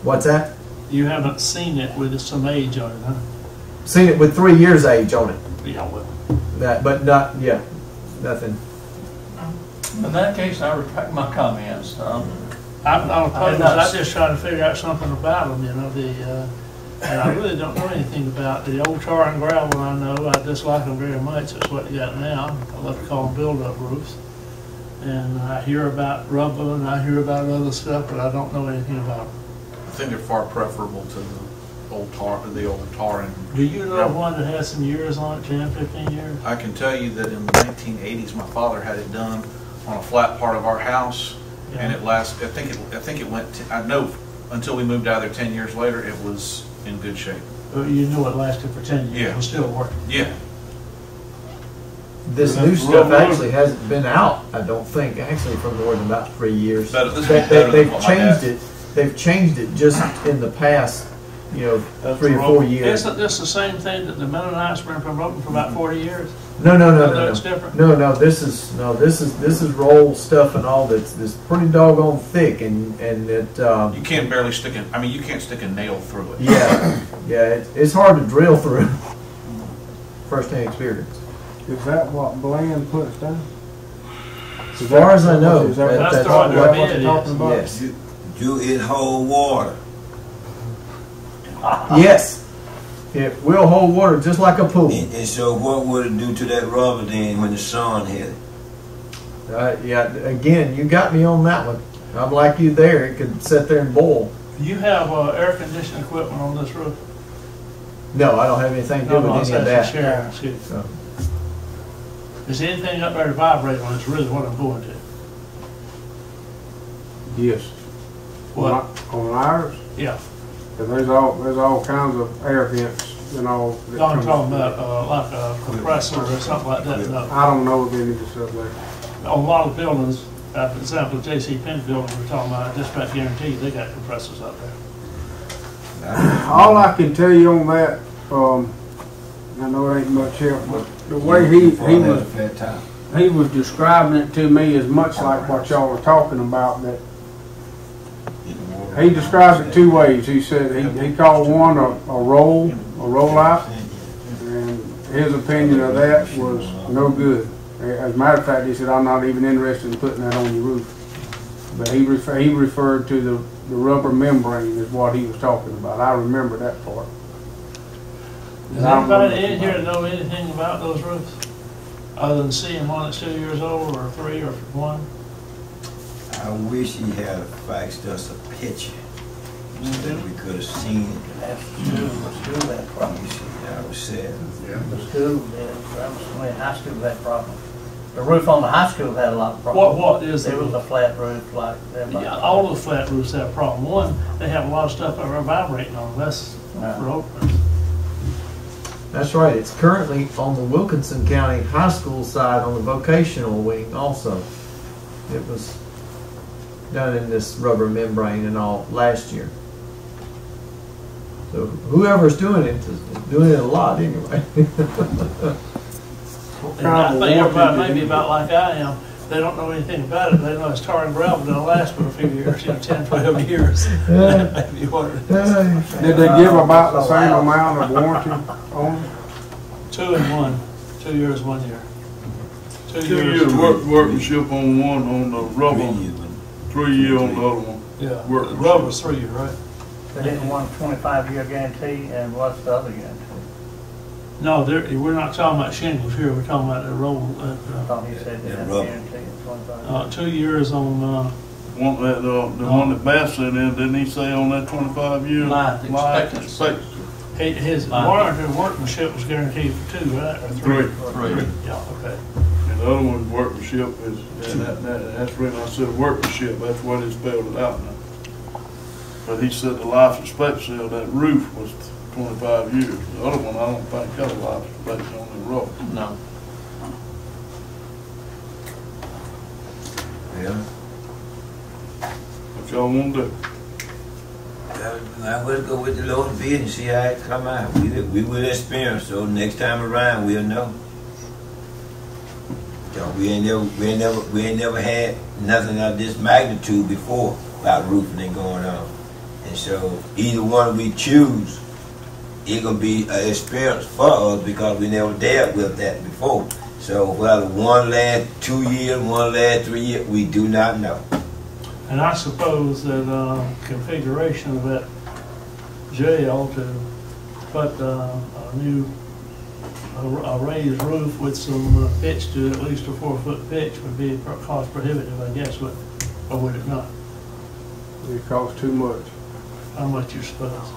What's that? You haven't seen it with some age on it, huh? Seen it with 3 years age on it. Yeah, well, That, but not, yeah, nothing. In that case, I retract my comments. I'm not opposed, not- I'm just trying to figure out something about them, you know, and I really don't know anything about the old tar and gravel. I know I dislike them very much. It's what you got now. I love to call them build-up roofs. And I hear about rubber and I hear about other stuff, but I don't know anything about them. I think they're far preferable to the old tar and. Do you know of one that has some years on it, 10, 15 years? I can tell you that in the 1980s, my father had it done on a flat part of our house, and it lasted. I think it went. I know until we moved out of there 10 years later, it was in good shape. You know it lasted for 10 years. Yeah. It's still working. Yeah. This new stuff actually hasn't been out, I don't think, actually for more than about 3 years. Better- this is better than They've what my changed dad- it. They've changed it just in the past, you know, That's 3 or wrong. 4 years. Isn't this the same thing that the Mennonites have been promoting for about 40 years? No. It's different? No. This is roll stuff and all that's pretty doggone thick, and it. You can't barely stick it. I mean, you can't stick a nail through it. Yeah. It's hard to drill through. First-hand experience. Is that what Bland puts down? As far as I know, Is that that's what what they're their bid is. talking about? Yes. Do it hold water? Yes. It will hold water just like a pool. And so what would it do to that rubber then when the sun hit it? Yeah. Again, you got me on that one. I'm like you there. It could sit there and boil. Do you have air conditioning equipment on this roof? No, I don't have anything to do with any of that. So, Is anything up there to vibrate on? Is really what I'm going to. Yes. What? On ours? Yeah. And there's all kinds of air vents you know. that No, I'm comes- talking about, like a compressor or something like that, no. I don't know of any stuff like that. On a lot of buildings, for example, the J.C. Penney building we're talking about, just about guaranteed, they got compressors out there. All I can tell you on that, I know it ain't much help, but the way he was describing it to me is much like what y'all were talking about. That he described it two ways. He said he called one a rollout, and his opinion of that was no good. As a matter of fact, he said, I'm not even interested in putting that on your roof. But he referred to the rubber membrane is what he was talking about. I remember that part. Does anybody in here know anything about those roofs? Other than seeing one that's 2 years old, or 3, or 1? I wish he had faxed us a picture so that we could have seen it. That's the school had You problems. see, I was sad. The school did, high school had problems. The roof on the high school had a lot of problems. What is It the was a flat roof like everybody. Yeah, all of the flat roofs have a problem. One, they have a lot of stuff that are vibrating on them. That's for openers. That's right. It's currently on the Wilkinson County High School side on the vocational wing also. It was done in this rubber membrane and all last year. So whoever's doing it is doing it a lot anyway. And I think everybody may be about like I am. They don't know anything about it. They know it's tar and gravel that'll last for a few years, 10, 12 years. That may be what it is. Did they give about the same amount of warranty on it? 2 and 1. 2 years, 1 year. 2 2 years. years workmanship on one, on the rubber, 3 year on the other one. Yeah. Workmanship. Rubber's 3 year, right? They didn't want a 25-year guarantee, and what's the other guarantee? No, we're not talking about shingles here. We're talking about the roll. I thought he said they had a rubber. guarantee of 25. 2 years on One that, the one that Bass sent in, didn't he say on that 25 year? Life expectancy? his warranty of workmanship was guaranteed for 2, right? Or 3? 3. Yeah, okay. And the other one's workmanship is, and that's when I said workmanship, that's what he spelled it out now. But he said the life expectancy of that roof was 25 years. The other one, I don't think got a life expectancy on the roof. No. Yeah. What y'all want to do? I will go with the Lord's bid and see how it come out. We will experience, so next time around we'll know. So we ain't never had nothing of this magnitude before about roofing and going on. And so either one we choose, it's gonna be an experience for us because we never dealt with that before. So whether one last 2 years, one last 3 years, we do not know. And I suppose that configuration of that jail to put a raised roof with some pitch to it, at least a 4-foot pitch, would be cost prohibitive, I guess, or would it not? It costs too much. How much you suppose?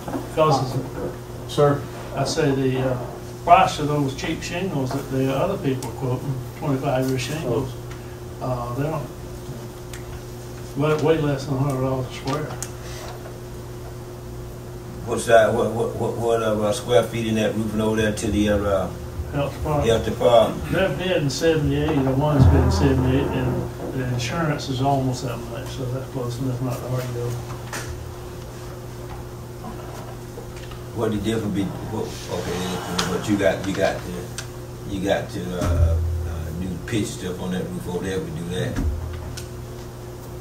Because, Sir? I say the price of those cheap shingles that the other people are quoting, 25-year shingles, they don't, way less than $100 a square. What's that? What square feet in that roofing over there to the Health department. health department? They're bidding 78, the one's bidding 78, and the insurance is almost that much, so that's close enough not to argue. What the difference be? Okay, but you got to new pitch stuff on that roof over there. We do that.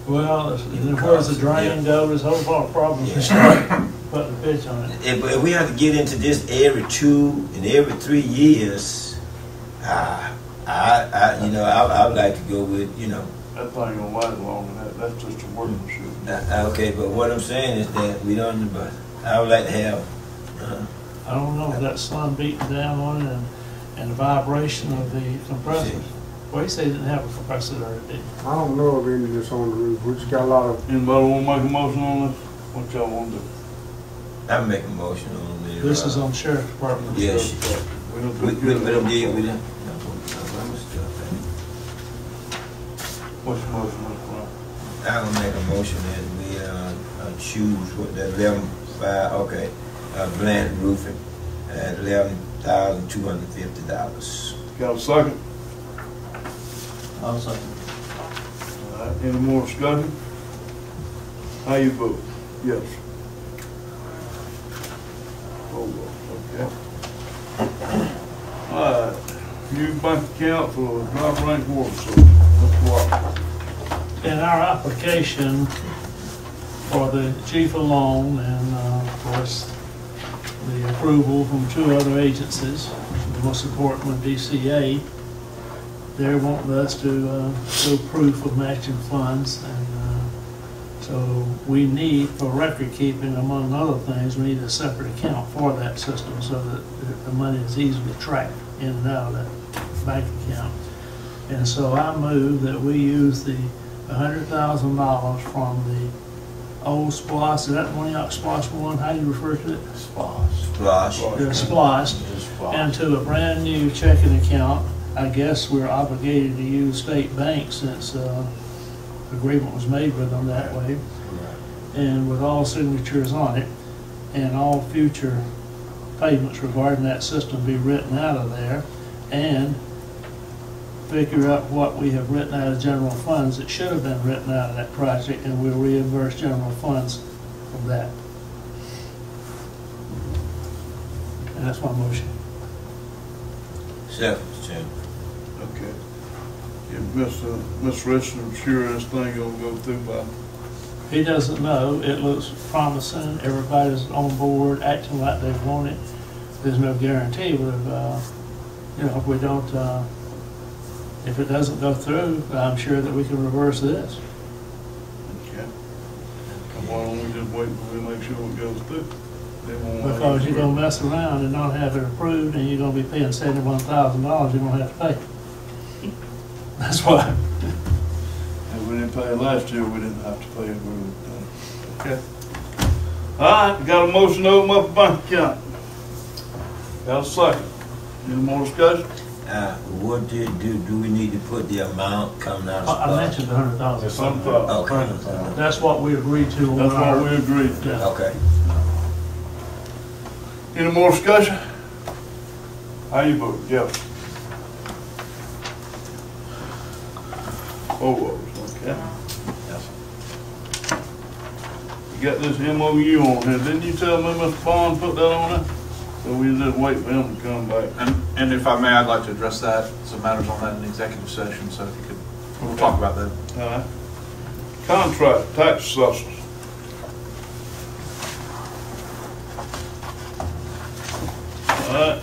Well, where's the drain go? There's a whole lot of problems with starting putting the pitch on it. If we have to get into this every 2 and every 3 years, I would like to go with That thing gonna last longer than that. That's just a workmanship. Okay, but what I'm saying is that we don't. But I would like to have. I don't know, that sun beating down on it and the vibration of the compressors. Well, he said he didn't have a compressor there, did he? I don't know of any that's on the roof. We just got a lot of. Anybody want to make a motion on this? What y'all want to do? I make a motion on the. This is on Sheriff's Department. Yes. We don't We do don't deal with it. What's your motion, Mr. Brown? I'm gonna make a motion that we choose what that 11-5. Okay, Bland Roofing at $11,250. Got a second? I'll second. All right, any more discussion? How you vote? Yes. Oh, okay. All right, new bank account for driver rank water service. That's what. In our application for the chief of loan and, of course, the approval from 2 other agencies, the most important one, DCA, they're wanting us to show proof of matching funds, and so we need, for record keeping, among other things, we need a separate account for that system so that the money is easily tracked in and out of that bank account. And so I move that we use the $100,000 from the old SPLOST, is that one out, SPLOST 1, how do you refer to it? Splosh. SPLOST, and to a brand new checking account. I guess we're obligated to use state banks since agreement was made with them that way, and with all signatures on it, and all future payments regarding that system be written out of there, and figure out what we have written out of general funds that should have been written out of that project, and we'll reimburse general funds from that. And that's my motion. Second, Mr. Chairman. Okay. If Mr. Richardson, sure this thing gonna go through by, He doesn't know. It looks promising. Everybody's on board, acting like they want it. There's no guarantee, but you know, if we don't, if it doesn't go through, I'm sure that we can reverse this. okay. Why don't we just wait until we make sure it goes through? They won't let Because it you're through. gonna mess around and not have it approved, and you're gonna be paying $71,000 you're gonna have to pay. That's why. If we didn't pay it last year, we didn't have to pay it. Okay. All right, got a motion to open up a bank account. Got a second. Any more discussion? What do we need to put the amount coming out of I mentioned the $100,000. There's some Okay. That's what we agreed to. on That's our- what we agreed to. Yeah. Okay. Any more discussion? How you vote? Yes. Oh, okay. You got this M.O.U. on here. Didn't you tell me Mr. Bond put that on there? So we just wait for him to come back. And if I may, I'd like to address that, some matters on that in executive session, so if you could, we'll talk about that. All right. Contract tax assessors. All right.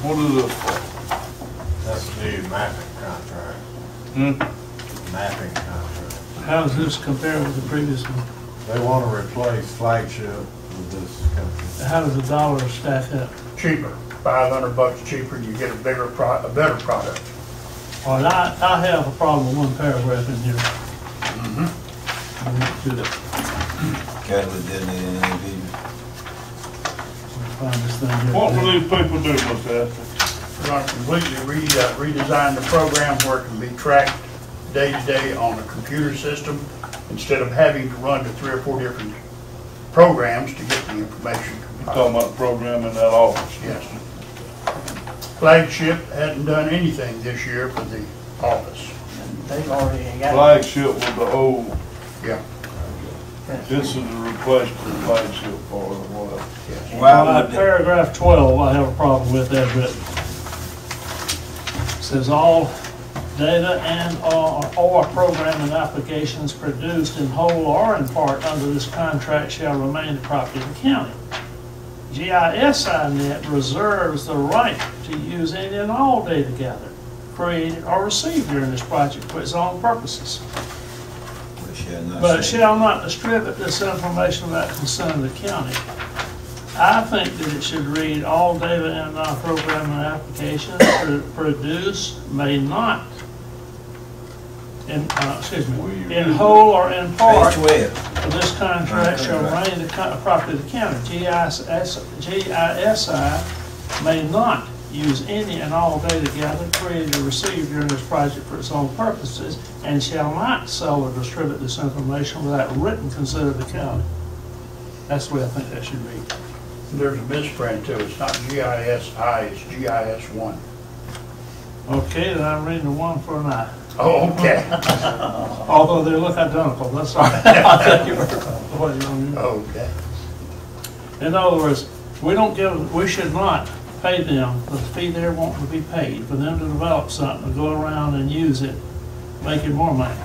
What is this for? That's the new mapping contract. Mapping contract. How does this compare with the previous one? They want to replace Flagship with this company. How does the dollar stack up? Cheaper, $500 cheaper, you get a better product. All right, I have a problem with one paragraph in here. Okay, we did it. Find this thing here. What will these people do, Mr. Astor? We're going to completely redesign the program where it can be tracked day to day on a computer system instead of having to run to 3 or 4 different programs to get the information. You're talking about the program in that office? Yes. Flagship hadn't done anything this year for the office. They've already got. Flagship was the old, Yeah. this is a replacement for the flagship part or whatever. Paragraph 12, I have a problem with as written. It says all data and or programming applications produced in whole or in part under this contract shall remain the property of the county. GISInet reserves the right to use any and all data gathered, created, or received during this project for its own purposes. But it shall not distribute this information without consent of the county. I think that it should read all data and programming applications produced may not, in whole or in part of this contract shall remain the property of the county. GISI may not use any and all data gathered, created, or received during this project for its own purposes, and shall not sell or distribute this information without written consent of the county. That's the way I think that should be. There's a misprint too. It's not GIS-I, it's GIS-1. Okay, then I'm reading the one for an I. Oh, okay. Although they look identical, that's all right. I'll take you for what you want to Okay. In other words, we should not pay them the fee they're wanting to be paid for them to develop something, to go around and use it, making more money.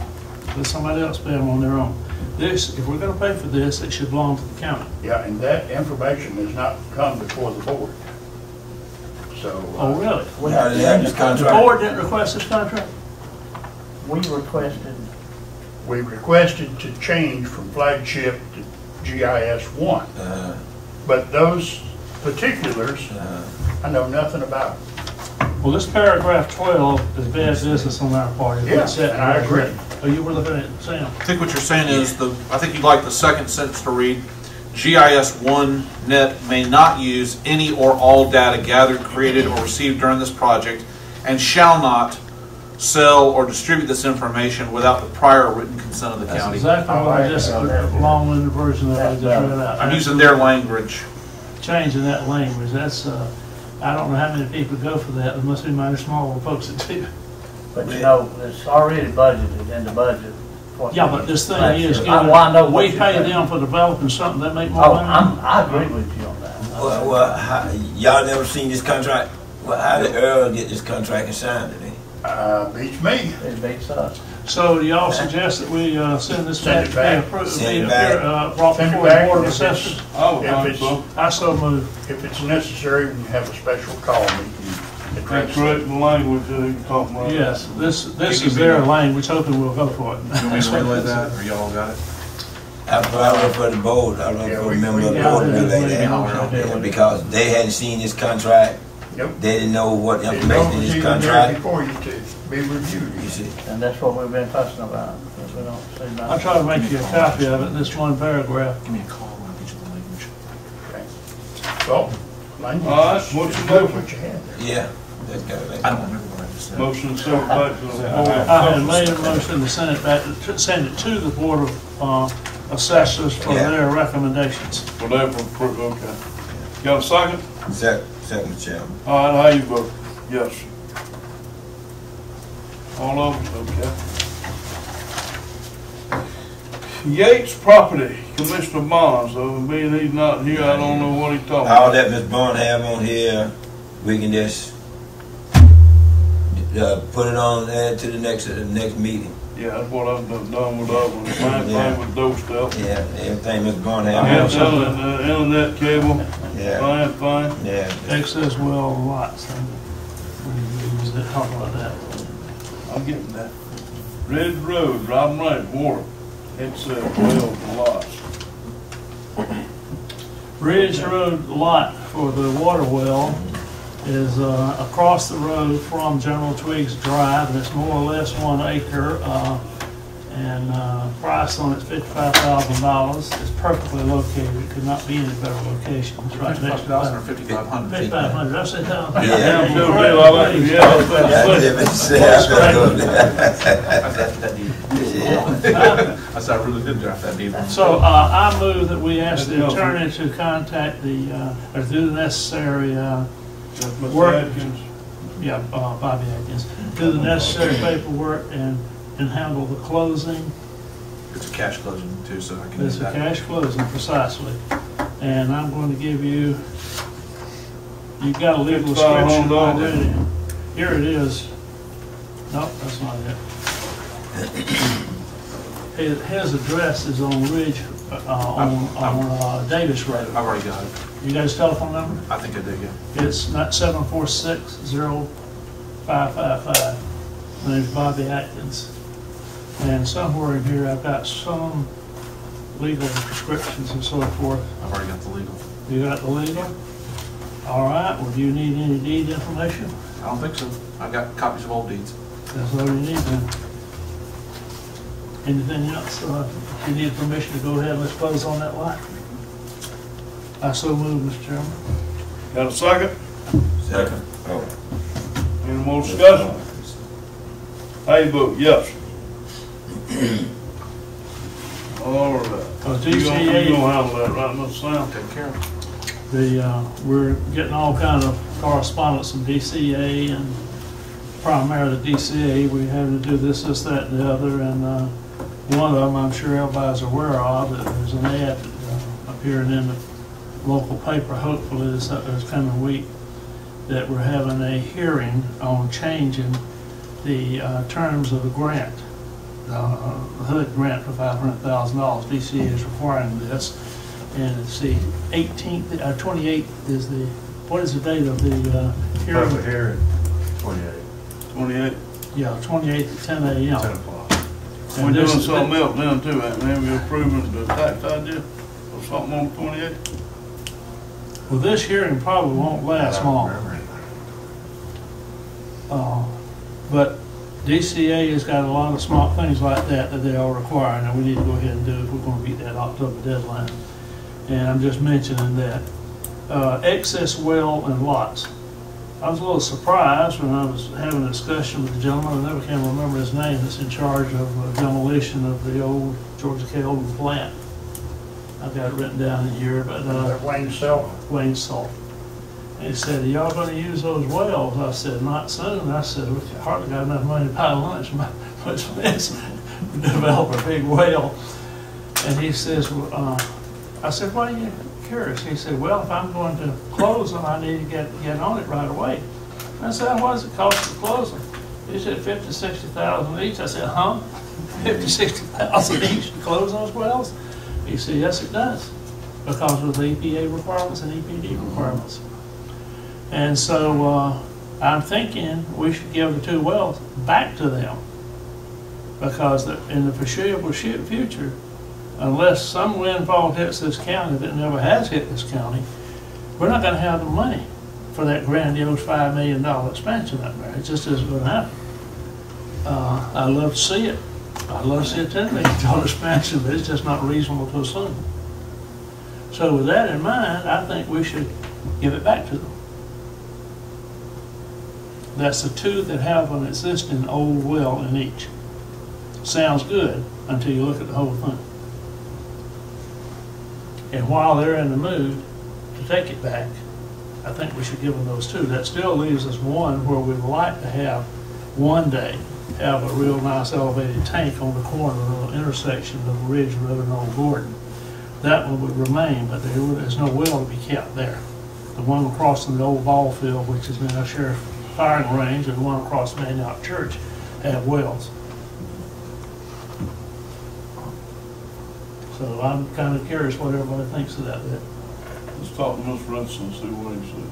Let somebody else pay them on their own. This, if we're gonna pay for this, it should belong to the county. Yeah, and that information has not come before the board. So. Oh, really? We already have this The contract. board didn't request this contract? We requested, We requested to change from flagship to GIS-1, but those particulars, I know nothing about. Well, this paragraph 12 is bad business on our part. Yes, and I agree. Oh, you were looking at it, Sam? I think what you're saying is, I think you'd like the second sentence to read, GIS-1 net may not use any or all data gathered, created, or received during this project, and shall not sell or distribute this information without the prior written consent of the That's county. exactly what I just, long-winded version of it I just read out. I'm using their language. Changing that language, that's, I don't know how many people go for that. There must be mighty small folks that do. but you know, it's already budgeted in the budget. Yeah, but this thing is, I know what we you're pay saying. them for developing something, they make more Oh, money. I agree with you on that. Y'all never seen this contract? Well, how did Earl get this contract and signed it? Beats me. It beats us. So do y'all suggest that we send this Send back it back. to be approved, Send it be back. brought Send it before the back Board of if it's- Assessors? I would If think it's, so. I so move. if it's necessary, we can have a special call meeting. And correct the language that he talking about. Yes, this Can is you their be- language, hoping we'll go for it. You want me to relay that, or y'all got it? I don't for the board, I don't Yeah, for we- a member of the yeah, board to yeah, do like yeah, that. yeah. Because they hadn't seen this contract, Nope. they didn't know what It information in was this even there contract. before you to be reviewed. You see, And that's what we've been fussing about, because we don't see nothing. I'll try to make you a copy of it in this one paragraph. Give me a call when I get you the language. Well, language. All right, what's your is motion? what you had there. yeah, that's got it. I don't remember what I just said. Motion to send it back to the Board of I have made a motion to send it back, send it to the Board of Assessors for Yeah. their recommendations. For that, okay. Got a second? Second, Chairman. All right, how you vote? Yes. All of them, okay. Yates property, Commissioner Bonds, so being he's not here, I don't know what he's talking All about. that Ms. Bond have on here, we can just put it on there to the next meeting. Yeah, that's what I've done with other ones. Same Yeah. thing with those stuff. Yeah, everything Ms. Bond I have. have the internet cable, Yeah, fine, fine. yeah. Access well lots. Talk about that. I'm getting that. Red Road, Robin Wright, water. It's 12 lots. Ridge Road lot for the water well is across the road from General Twiggs Drive, and it's more or less 1 acre, and price on it's $55,000. It's perfectly located. It could not be any better location. It's right next to 5,000 or 5,500? 5,500. I said that. Yeah. Yeah, I'm sure they like it. Yeah. I said I really did draft that deed. So I move that we ask the attorney to contact or do the necessary work. Atkins. Yeah, Bobby Atkins, do the necessary paperwork and handle the closing. It's a cash closing too, so I can do It's a that. cash closing, precisely. And I'm going to give you, you've got a legal description already. Here it is. Nope, that's not it. His address is on Ridge, on Davis Road. I've already got it. You got his telephone number? I think I did, yeah. It's not 746-0555. My name's Bobby Atkins. And somewhere in here, I've got some legal prescriptions and so forth. I've already got the legal. You got the legal? All right, well, do you need any deed information? I don't think so. I've got copies of old deeds. That's all you need then. Anything else? If you need permission to go ahead, let's close on that lot. I so move, Mr. Chairman. Got a second? Second. Oh. Any more discussion? How you vote? Yes. All right. You gonna DCA, handle that, right, Mr. Sam? Take care of it. we're getting all kind of correspondence from DCA and primarily DCA. We having to do this, that, and the other, and one of them I'm sure everybody's aware of, that there's an ad appearing in the local paper, hopefully this coming week, that we're having a hearing on changing the terms of the grant, the HUD grant for $500,000. DCA is requiring this, and it's the 18th, 28th is the, what is the date of the hearing? Public hearing, 28. 28. Yeah, 28th at 10 a.m. 10 o'clock. We're And doing this is- something else then too, ain't we? We're approving the tax idea or something on 28. Well, this hearing probably won't last long. But DCA has got a lot of smart things like that they are requiring, and we need to go ahead and do if we're going to beat that October deadline. And I'm just mentioning that. Excess well and lots. I was a little surprised when I was having a discussion with the gentleman, I never can remember his name, that's in charge of demolition of the old Georgia K. Olden plant. I've got it written down in here, but Wayne Self. Wayne Salt. And he said, "Are y'all going to use those wells?" I said, "Not soon." I said, "We hardly got enough money to buy lunch. Much less develop a big well." And he says, I said, "Why are you curious?" He said, "Well, if I'm going to close them, I need to get on it right away." I said, "What does it cost to close them?" He said, $50,000 to $60,000 each. I said, "Huh? $50,000 to $60,000 each to close those wells?" He said, "Yes, it does, because of the EPA requirements and EPD requirements." And so I'm thinking we should give the 2 wells back to them, because in the foreseeable future, unless some windfall hits this county that never has hit this county, we're not going to have the money for that grandiose $5 million expansion up there. It just isn't going to happen. I'd love to see it. I'd love to see a $10 million expansion, but it's just not reasonable to assume. So with that in mind, I think we should give it back to them. That's the 2 that have an existing old well in each. Sounds good until you look at the whole thing. And while they're in the mood to take it back, I think we should give them those 2. That still leaves us 1 where we'd like to have one day have a real nice elevated tank on the corner of the intersection of Ridge Road and Old Gordon. That one would remain, but there's no well to be kept there. The one across from the old ball field, which has been a sheriff firing range, and the one across from Antioch Church have wells. So I'm kind of curious what everybody thinks of that bit. Let's talk to Mr. Renson and see what he said.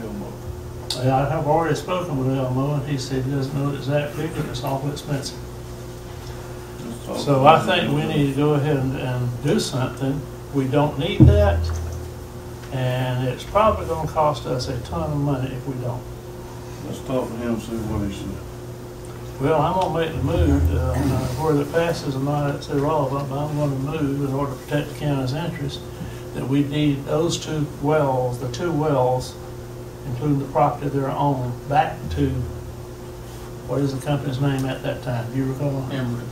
L.E.C. I have already spoken with L.E.C, and he said he doesn't know the exact figure, it's awful expensive. So I think we need to go ahead and do something. We don't need that, and it's probably going to cost us a ton of money if we don't. Let's talk to him and see what he said. Well, I'm going to make the move, whether it passes or not, it's irrelevant, but I'm going to move in order to protect the county's interest, that we need those 2 wells, the 2 wells, including the property they're on, back to, what is the company's name at that time? Do you recall? Emerald.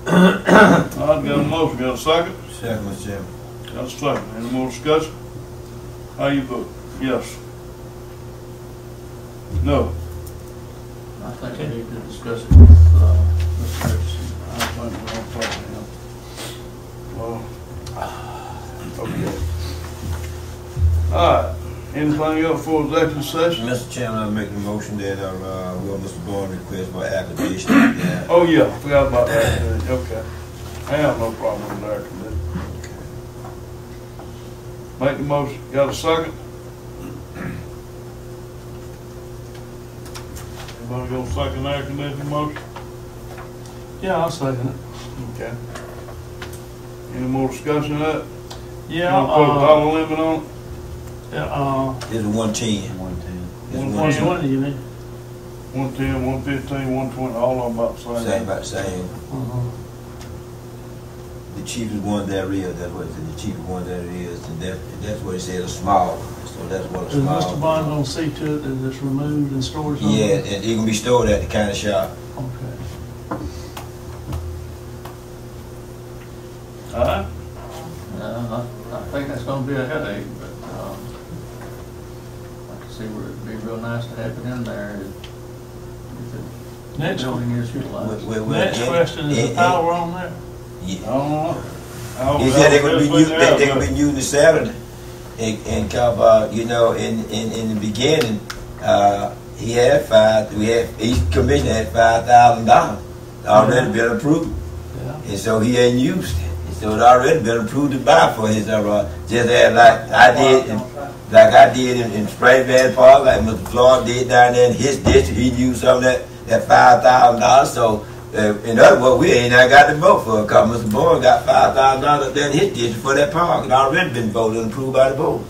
I've got a motion, got a second? Second, Mr. Chairman. Got a second. Any more discussion? How you vote? Yes. No. I think we need to discuss it with Mr. Richardson. I think we're gonna talk to him. Well, okay. All right. Anything else for executive session? Mr. Chairman, I make the motion that will Mr. Bourne request for accreditation. Yeah. Oh, yeah. Forgot about that. Okay. I have no problem with that. Make the motion. Got a second? Anybody gonna second the air conditioning motion? Yeah, I'll second it. Okay. Any more discussion of that? Yeah, You wanna put a dollar limit on it? It's 110. 120 you need. 110, 115, 120, all of them about the same. Same, about the same. The cheapest one there is, that's what it said, the cheapest one there is, and that's what it said, a small one. So that's what a Is small Mr. Bond gonna see to it that it's removed and stored somewhere? Yeah, and it can be stored at the county shop. Okay. see where it'd be real nice to have it in there. Next Building is utilized. Next question, is the power on there? Yeah. Oh, He said they're gonna be using it Saturday. And you know, in the beginning, each commission had $5,000 already been approved. Yeah. And so he ain't used it. So it already been approved to buy for his just as like I did in Spring Valley Park, like Mr. Floyd did down there in his district. He used some of that $5,000. So in other words, we ain't got to vote for it because Mr. Bourne got $5,000 up there in his district for that park. It already been voted and approved by the board.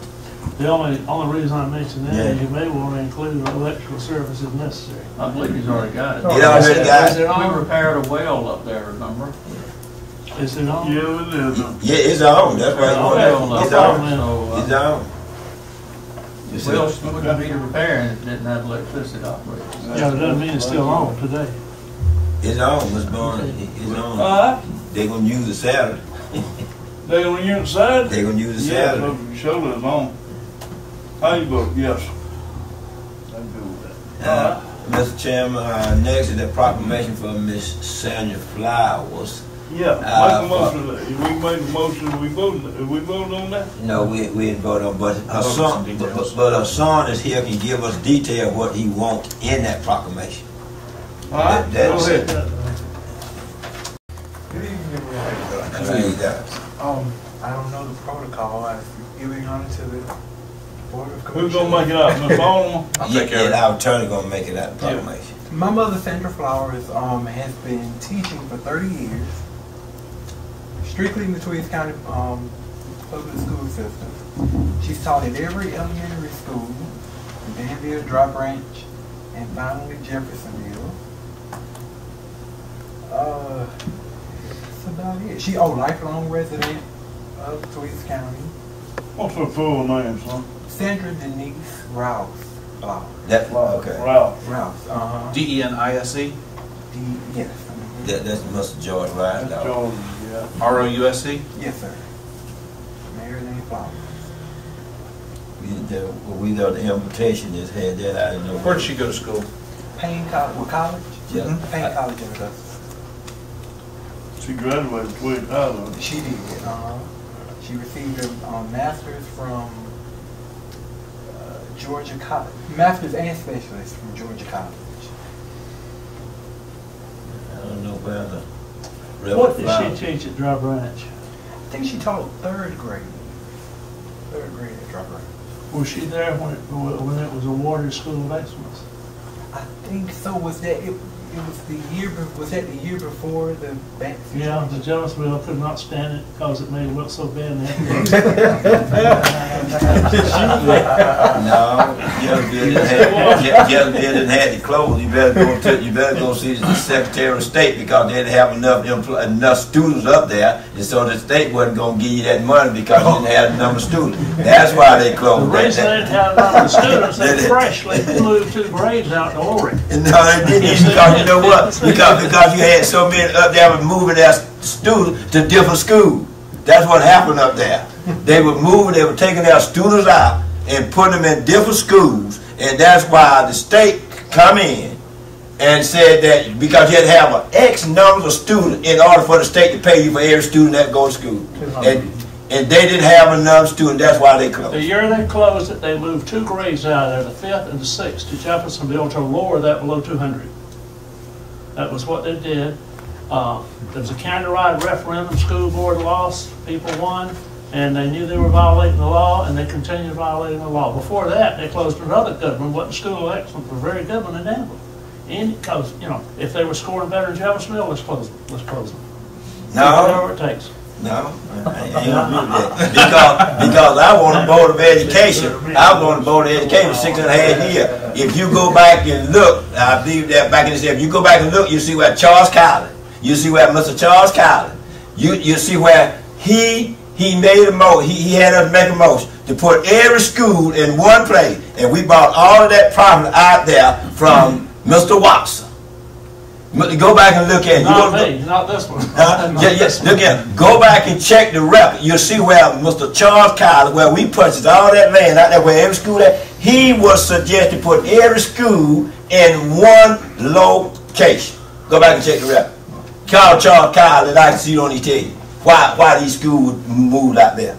The only reason I mentioned that is you may want to include electrical service if necessary. I believe he's already got it. He already got it. We repaired a well up there, remember? Is it on? Yeah, it is. Yeah, it's on. That's why it's on. It's on. The well wouldn't be to repair and it didn't have electricity operating. Yeah, but it doesn't mean it's still on today. It's on, Ms. Bourne. It's on. Alright. They're gonna use it Saturday. They gonna use it Saturday? They're gonna use it Yeah, Saturday. the shoulder is on. How you vote? Yes. I'm good with that. Mr. Chairman, next is the proclamation for Miss Sandra Flowers. Yeah, make a motion. We made a motion. We voted on that? No, we didn't vote on, but her son, but her son is here, can give us detail of what he wants in that proclamation. All right, go ahead. Good evening, everyone. That's what he does. I don't know the protocol. I'm giving on to the Board of Commissioners. Who's gonna make it out? Ms. Baldwin? I'll take care of it. Our attorney gonna make it out the proclamation. My mother, Sandra Flowers, has been teaching for 30 years, strictly in the Twiggs County public school system. She's taught at every elementary school, Danville, Dry Branch, and finally Jeffersonville. That's about it. She lifelong resident of Twiggs County. What's her full name, son? Sandra Denise Rouse Flowers. That okay. Ralph. Rouse. DENISE? Yes. That's Mr. George Ryan. That's George, yeah. ROUSE? Yes, sir. Mary Lane Flowers. We know the invitation is had that I didn't know. Where did she go to school? Payne College. College? Yeah. Payne College in Augusta. She graduated Twiggs College. She did. She received her master's from Georgia College. Master's and specialist from Georgia College. I don't know where the What did she teach at Dry Branch? I think she taught third grade. Third grade at Dry Branch. Was she there when it was awarded School of Excellence? I think so. Was that it? It was the year. Was that the year before the bank? Yeah, the Jonesville could not stand it because it made it look so bad. No, Jeffersonville didn't have to close. You better go see the Secretary of State because they didn't have enough students up there, and so the state wasn't going to give you that money because you didn't have the number of students. That's why they closed. The reason they didn't have a number of students, they freshly moved 2 grades out to Oregon. No, they didn't because you know what? Because you had so many up there moving their students to different schools. That's what happened up there. They were moving, they were taking their students out and putting them in different schools, and that's why the state come in and said that because you had to have an X number of students in order for the state to pay you for every student that goes to school. And they didn't have enough students, that's why they closed. The year they closed it, they moved 2 grades out of there, the 5th and the 6th, to Jeffersonville to lower that below 200. That was what they did. There was a county-wide referendum, school board lost, people won, and they knew they were violating the law, and they continued violating the law. Before that, they closed another good one, wasn't School of Excellence, but a very good one in Danville. And because, you know, if they were scoring better in Jeffersonville, let's close them. Let's close them. No. Whatever it takes. No, I ain't gonna do that. Because I want a Board of Education. I was on the Board of Education for 6.5 years. If you go back and look, I believe that back in the day, if you go back and look, you see where Charles Collins, you see where Mr. Charles Collins, you see where he made a motion, he had us make a motion to put every school in one place, and we bought all of that property out there from Mr. Watson. Go back and look at it. Not me, not this one. Yes, look at it. Go back and check the record. You'll see where Mr. Charles Kyler, where we purchased all that land out there, where every school at, he was suggested to put every school in one location. Go back and check the record. Call Charles Kyler, and I can see it on his tape. Why these schools moved out there.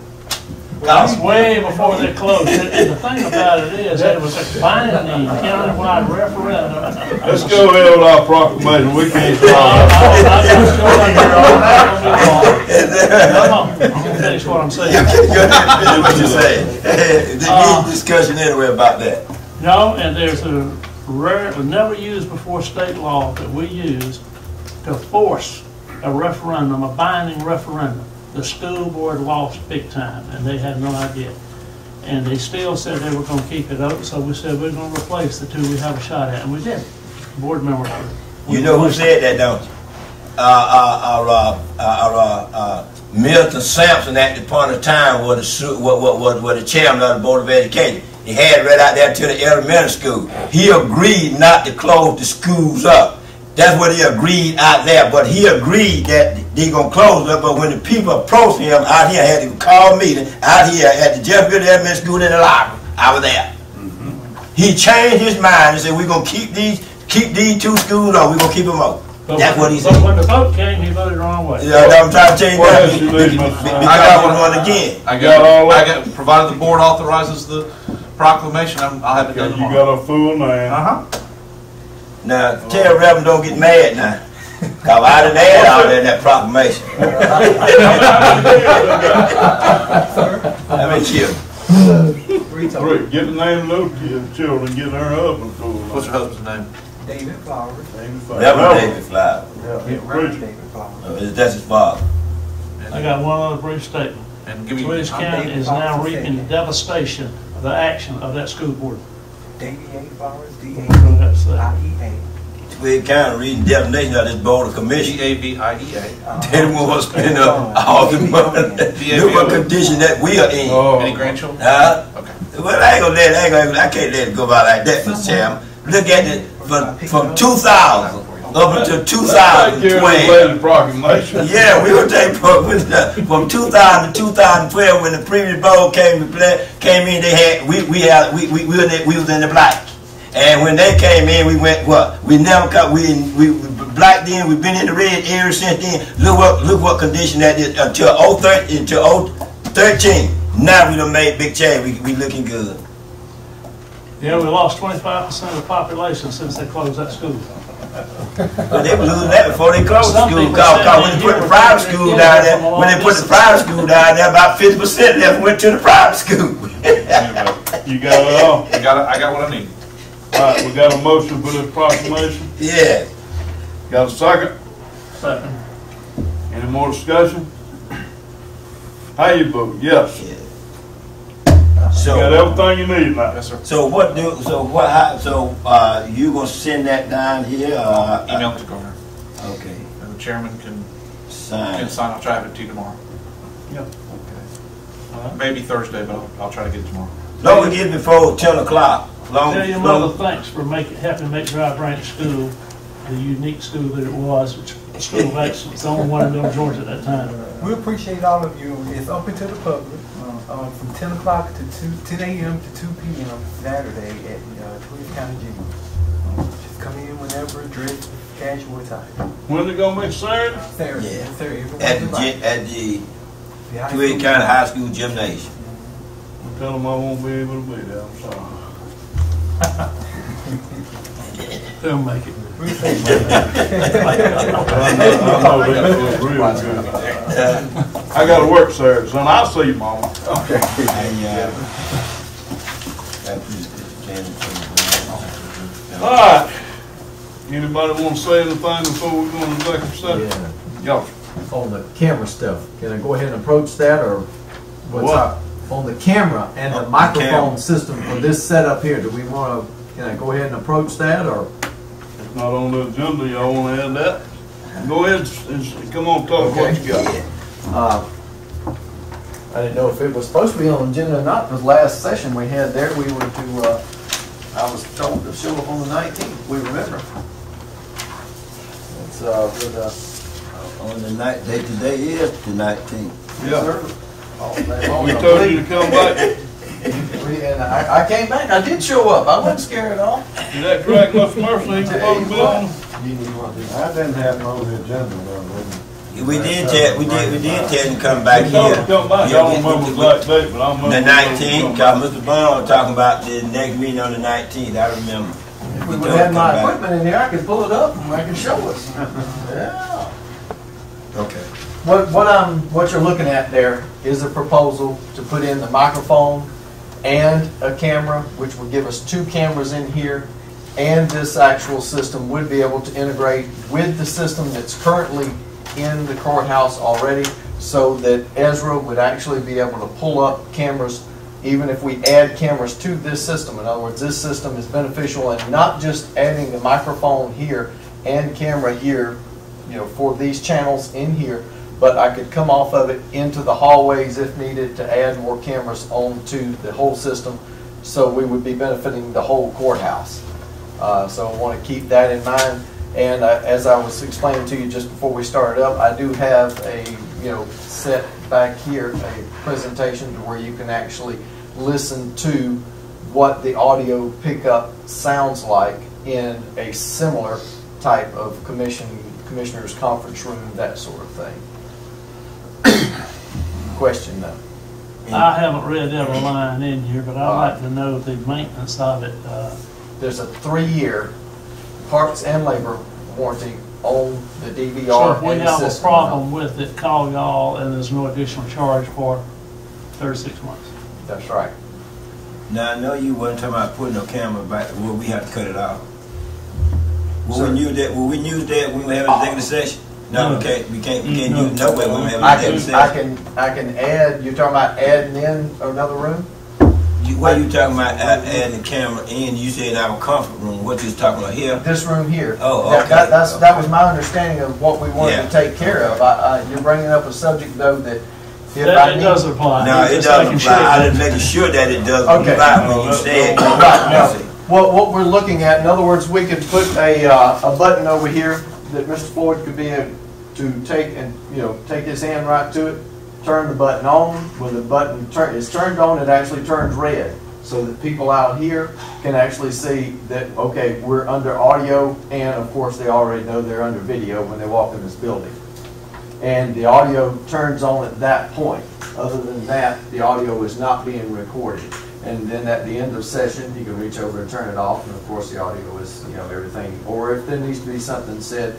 That's way before they closed. And the thing about it is, it was a binding countywide referendum. Let's go ahead with our proclamation. We can't stop. Come on, I'm gonna finish what I'm saying. What you saying? There's discussion anyway about that. No, and there's a rare, never used before state law that we use to force a referendum, a binding referendum. The school board lost big time, and they had no idea. And they still said they were going to keep it open, so we said we're going to replace the two we have a shot at, and we did. Board members. You know who said that, don't you? Milton Sampson at the point of time was the chairman of the Board of Education. He had it right out there to the elementary school. He agreed not to close the schools up. That's what he agreed out there, but he agreed that they're going to close up, but when the people approached him out here, had to call a meeting out here at the Jefferson Elementary School in the library. I was there. He changed his mind and said, we're going to keep these two schools on, we're going to keep them open. That's what he said. But when the vote came, he voted the wrong way. Yeah, I'm trying to change that. I got one again. I got, provided the board authorizes the proclamation, I'll have it done tomorrow. You got a full name. Now, tell Reverend don't get mad now. Because I didn't add all that in that proclamation. How many children? 3. Get the name of those children, get her husband full. What's her husband's name? David Flowers. Reverend David Flowers. Reverend David Flowers. That's his father. I got one other brief statement. Twiggs County is now reaping the devastation of the action of that school board. David Flowers, D-A-V-I-E-A. Twiggs County reading definition of this Board of Commission. D-A-V-I-E-A. They don't want to spend all the money. Look what condition that we are in. Any grandchildren? Okay. Well, I can't let it go by like that, Mr. Chairman. Look at it from 2000 up until 2012. Proclamation. Yeah, we were taking from 2000 to 2012 when the previous board came in. They had we was in the black, and when they came in, we went what? We never cut. We black then. We've been in the red ever since then. Look what condition that is until 2013. Now we done made big change. We looking good. Yeah, we lost 25% of the population since they closed that school. But they were losing that before they closed the school. Because when they put the private school down there, about 50% of them went to the private school. You got it all? I got what I need. All right, we got a motion for this proclamation. Yeah. Got a second? Second. Any more discussion? How you vote? Yes. Yeah. You got everything you need now. Yes, sir. So you gonna send that down here? Email it to Governor. Okay. And the chairman can Sign. I'll try to have it to you tomorrow. Yep. Okay. Maybe Thursday, but I'll try to get it tomorrow. Don't forget before 10 o'clock. Tell your mother thanks for helping make Dry Branch School the unique school that it was. It's school of excellence, the only one in North Georgia at that time. We appreciate all of you. It's open to the public from 10 o'clock to 10 a.m. to 2 p.m. Saturday at Twiggs County Jail. Just come in whenever, dress casual attire. When's it gonna be Saturday? Saturday. Yeah. Saturday. At the Twiggs County High School Gymnasium. Tell them I won't be able to be there. I'm sorry. They'll make it. I know they feel real good. I got to work Saturday, son. I'll see you, Mama. Okay. All right. Anybody want to say anything before we go into executive session? Yeah. On the camera stuff, can I go ahead and approach that, or what's up? On the camera and the microphone system for this setup here, do we want to, can I go ahead and approach that, or? It's not on the agenda. Y'all want to add that? Go ahead and come on, talk what you got. I didn't know if it was supposed to be on the agenda or not, because last session we had there, we were to, I was told to show up on the 19th, we remember. It's with On the night, today is the 19th. all day long. We told you to come back. And I came back. I did show up. I wasn't scared at all. Is that correct, Mr. Murphy? You supposed to be on? I didn't have no agenda though, didn't We did tell him to come back They told here. him to come back. Y'all don't remember the exact date, but I remember. The 19th, cause Mr. Bond was talking about the next meeting on the 19th, I remember. If we would have my equipment in here, I could pull it up and I could show us. Yeah. Okay. What you're looking at there is a proposal to put in the microphone and a camera, which would give us 2 cameras in here, and this actual system would be able to integrate with the system that's currently in the courthouse already, so that Ezra would actually be able to pull up cameras even if we add cameras to this system. In other words, this system is beneficial in not just adding the microphone here and camera here, for these channels in here, but I could come off of it into the hallways if needed to add more cameras onto the whole system, so we would be benefiting the whole courthouse. So I want to keep that in mind. And as I was explaining to you just before we started up, I do have a set back here a presentation to where you can actually listen to what the audio pickup sounds like in a similar type of commissioner's conference room, that sort of thing. Question though. I haven't read every line in here, but I'd like to know the maintenance of it. There's a 3-year parts and labor warranty on the DVR. So if we and the have a system. problem with it, call y'all, and there's no additional charge for 36 months. That's right. Now, I know you wasn't talking about putting no camera back, well, we have to cut it off. Will we use that when we have a executive session? No, we can't use it no way when we have an executive session. I can add, you're talking about adding in another room? What you talking about adding the camera in? You said in our comfort room. What you was talking about here? This room here. Oh, okay. That was my understanding of what we wanted to take care of. You're bringing up a subject though that It does apply. No, it doesn't apply. I was making sure that it does apply when you said. Right, no. Well, what we're looking at, in other words, we could put a button over here that Mr. Floyd could be able to take and take his hand right to it, turn the button on. When the button is turned on, it actually turns red, so that people out here can actually see that, okay, we're under audio, and of course they already know they're under video when they walk in this building. And the audio turns on at that point. Other than that, the audio is not being recorded. And then at the end of session, you can reach over and turn it off, and of course the audio is, everything. Or if there needs to be something said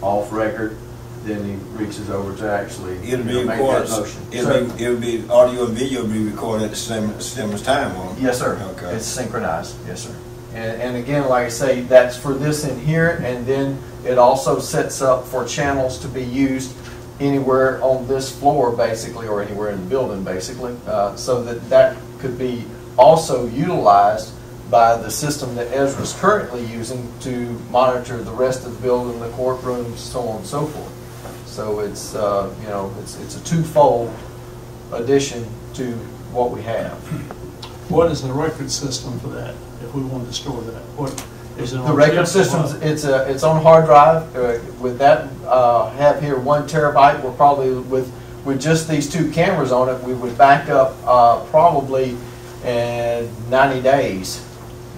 off record, then he reaches over to actually It'll be make recorded. that motion. It'll be audio and video will be recorded at the same time. Won't it? Yes, sir. Okay. It's synchronized. Yes, sir. And again, like I say, that's for this in here, and then it also sets up for channels to be used anywhere on this floor, basically, or anywhere in the building, basically, so that could be also utilized by the system that Ezra's currently using to monitor the rest of the building, the courtrooms, so on and so forth. So it's it's a twofold addition to what we have. What is the record system for that? If we wanted to store that, what is it? The record systems, it's on hard drive. With that, have here 1 terabyte. We're probably with just these 2 cameras on it, we would back up probably in 90 days.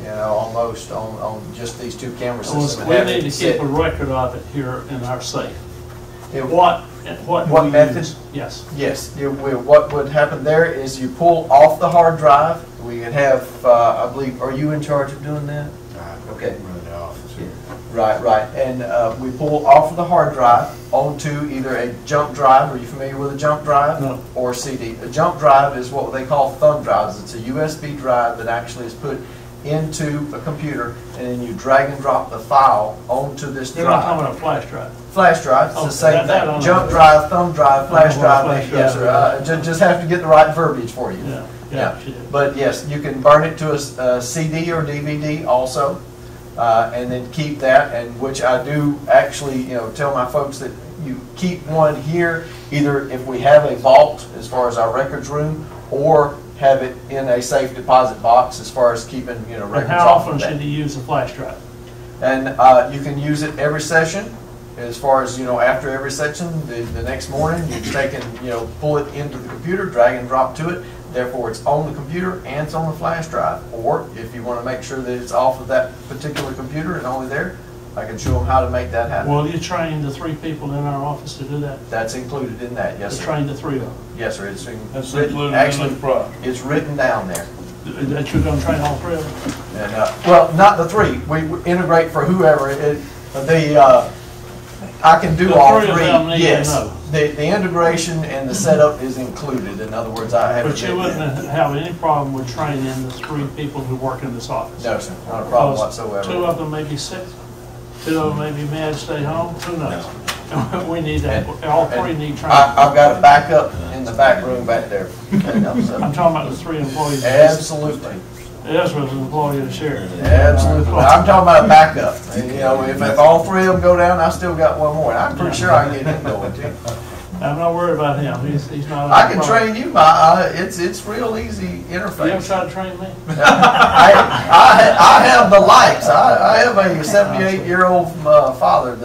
Almost on just these 2 camera systems. We need to keep a record of it here in our safe. What method? Use? Yes. Yes. What would happen there is you pull off the hard drive. We could have, I believe, are you in charge of doing that? Okay. Run the office here. Right. And we pull off of the hard drive onto either a jump drive. Are you familiar with a jump drive? No. Or CD. A jump drive is what they call thumb drives. It's a USB drive that actually is put into a computer, and then you drag and drop the file onto this drive. You're not talking about a flash drive. Flash drive, it's the same thing. Jump drive, thumb drive, flash drive. Yes, sir. Just have to get the right verbiage for you. Yeah. But yes, you can burn it to a CD or DVD also, and then keep that. And which I do actually, tell my folks that you keep one here, either if we have a vault as far as our records room, or have it in a safe deposit box as far as keeping records. And how often should you use a flash drive? And you can use it every session, as far as, after every section, the next morning, you're taking, pull it into the computer, drag and drop to it. Therefore, it's on the computer and it's on the flash drive. Or if you want to make sure that it's off of that particular computer and only there, I can show them how to make that happen. Well, you train the 3 people in our office to do that? That's included in that, yes, To sir. train the 3 of them? Yes, sir. That's included in the price. It's written down there. That you're going to train all 3 of them? And, well, not the 3. We integrate for whoever. I can do The all 3 of 3. them need to Yes. know. The integration and the setup is included. In other words, I have. But you wouldn't have any problem with training the 3 people who work in this office? No, sir. Not a problem Because whatsoever. 2 of them may be sick, 2 of them may be mad to stay home, who knows? We need that, all 3 need training. I've got a backup in the back room back there. I'm talking about the 3 employees. Absolutely. Ezra's an employee of the sheriff. Absolutely. I'm talking about a backup. And, if all 3 of them go down, I still got 1 more. And I'm pretty sure I can get him going too. I'm not worried about him. He's not. I can train you. It's real easy interface. You ever tried to train me? I have the lights. I have a 78-year-old father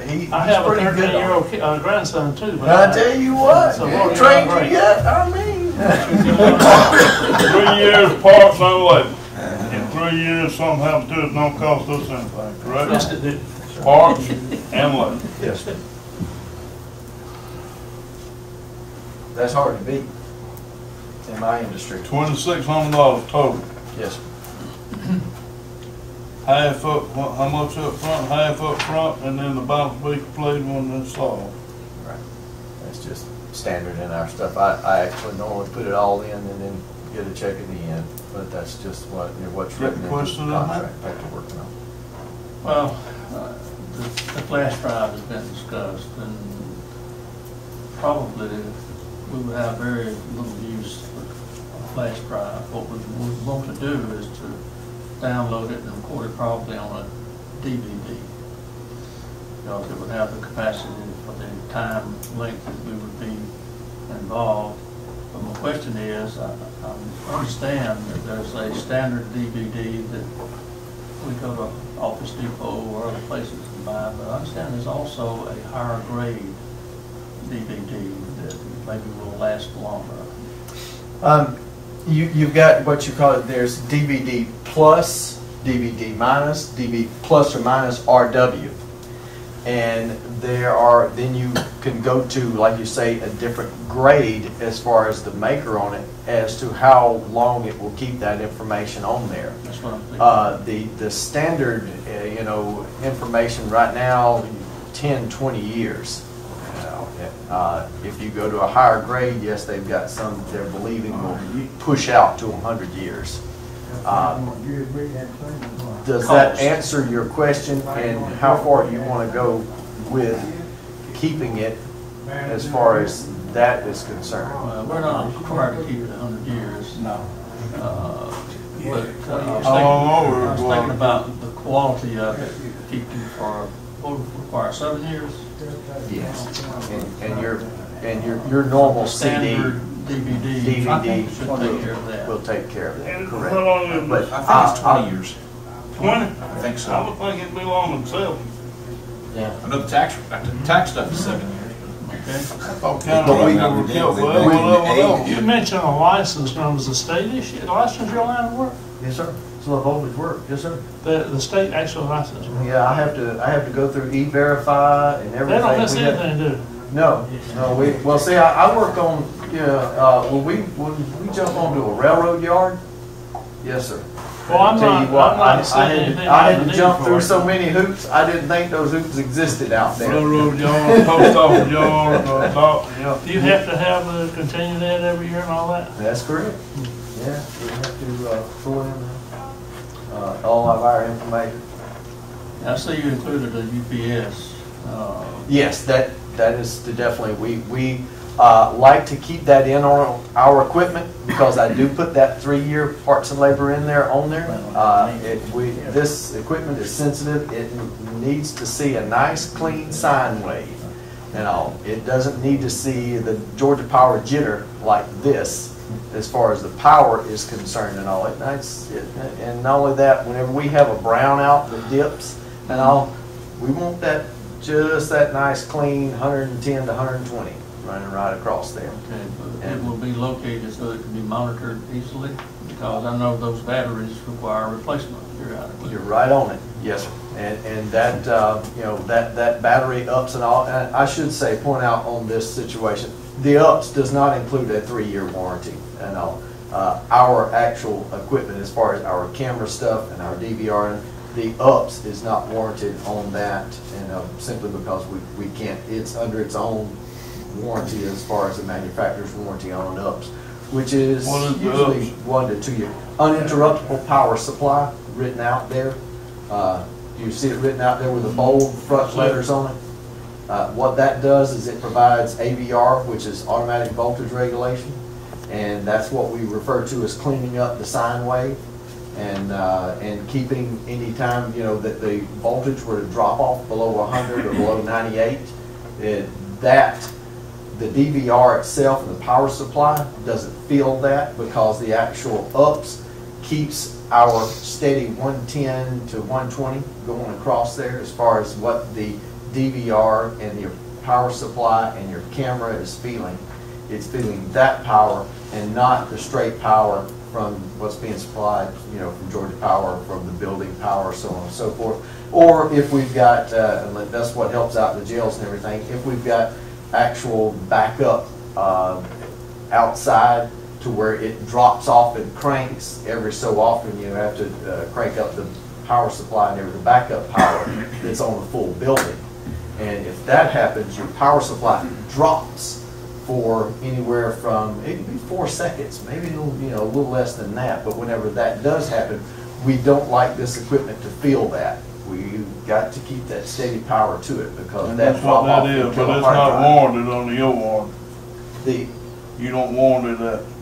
he's I have a pretty good. 13-year-old grandson too. But I tell you what, So he what ain't are you trained doing? you yet. I mean, 3 years parks and labor. In 3 years, something happened to it, don't cost us anything, correct? Yes, it did. Parks and labor. yes. That's hard to beat in my industry. $2,600 total. Yes. Half up, how much up front, half up front, and then the balance will be completed when it's solved. Right. That's just standard in our stuff. I actually normally put it all in and then get a check at the end, but that's just what's written into the question on that? contract that we're working on. Well, the flash drive has been discussed, and probably we would have very little use for a flash drive. What we would want to do is to download it and record it probably on a DVD. Because it would have the capacity for the time length that we would be involved. But my question is, I understand that there's a standard DVD that we go to Office Depot or other places and buy, but I understand there's also a higher grade DVD that maybe will last longer. You've got what you call it. There's DVD plus, DVD minus, DVD plus or minus RW, and then you can go to, like you say, a different grade as far as the maker on it as to how long it will keep that information on there. That's what I'm thinking. The standard information right now, 10, 20 years. If you go to a higher grade, yes, they've got some they're believing will push out to 100 years. Does that answer your question, and how far do you want to go with keeping it as far as that is concerned? We're not required to keep it 100 years. No. But I was thinking about the quality of it, keeping for, what would require 7 years? Yes, and your normal Standard CD DVD should take care of that. will take care of that. And Correct. how long is But it? I think it's 20 years. 20? I think so. I would think it'd be longer than 7. Yeah. I know the tax stuff is 7 years. Okay. I thought county But we- revenue would kill we- whatever. You mentioned a license, now is the state issue, license your line of work? Yes, sir. It's low voltage work. Yes, sir. The state actually license. Yeah, I have to go through E-Verify and everything. They don't miss We have- anything, do they? No, well, see, I work on, when we jump onto a railroad yard, yes, sir. Well, I'm Tell you not, what, I'm not saying anything. I had to jump through so many hoops, I didn't think those hoops existed out there. Railroad yard, post office yard, yeah. Do you have to have continue that every year and all that? That's correct. Yeah, we have to pull in all of our information. I see you included a UPS. Yes, that is definitely, we like to keep that in on our equipment because I do put that 3-year parts and labor in there, this equipment is sensitive. It needs to see a nice clean sine wave and all. It doesn't need to see the Georgia Power jitter like this as far as the power is concerned and all. And not only that, whenever we have a brownout that dips and all, we want that just that nice clean 110 to 120 running right across there. Okay, but it will be located so it can be monitored easily, because I know those batteries require replacement periodically. You're right on it, yes, sir. And that, you know, that battery ups and all, and I should say, point out on this situation, the ups does not include a 3-year warranty and all. Our actual equipment, as far as our camera stuff and our DVR, the ups is not warranted on that, and simply because we can't, it's under its own warranty as far as the manufacturer's warranty on ups, which is usually 1 to 2 years. Uninterruptible power supply written out there. You see it written out there with the bold front letters on it. What that does is it provides AVR, which is automatic voltage regulation, and that's what we refer to as cleaning up the sine wave, and keeping any time, you know, that the voltage were to drop off below 100 or below 98, the DVR itself and the power supply doesn't feel that, because the actual ups keeps our steady 110 to 120 going across there as far as what the DVR and your power supply and your camera is feeling. It's feeling that power and not the straight power from what's being supplied, you know, from Georgia Power, from the building power, so on and so forth. Or if we've got, and that's what helps out the jails and everything, if we've got actual backup outside to where it drops off and cranks every so often, you have to crank up the power supply and everything, the backup power that's on the full building. And if that happens, your power supply drops for anywhere from, it can be 4 seconds, maybe a little, you know, a little less than that. But whenever that does happen, we don't like this equipment to feel that. We've got to keep that steady power to it, because And that that's what that drop-off is, but it's not warranted under your warranty. You don't warranty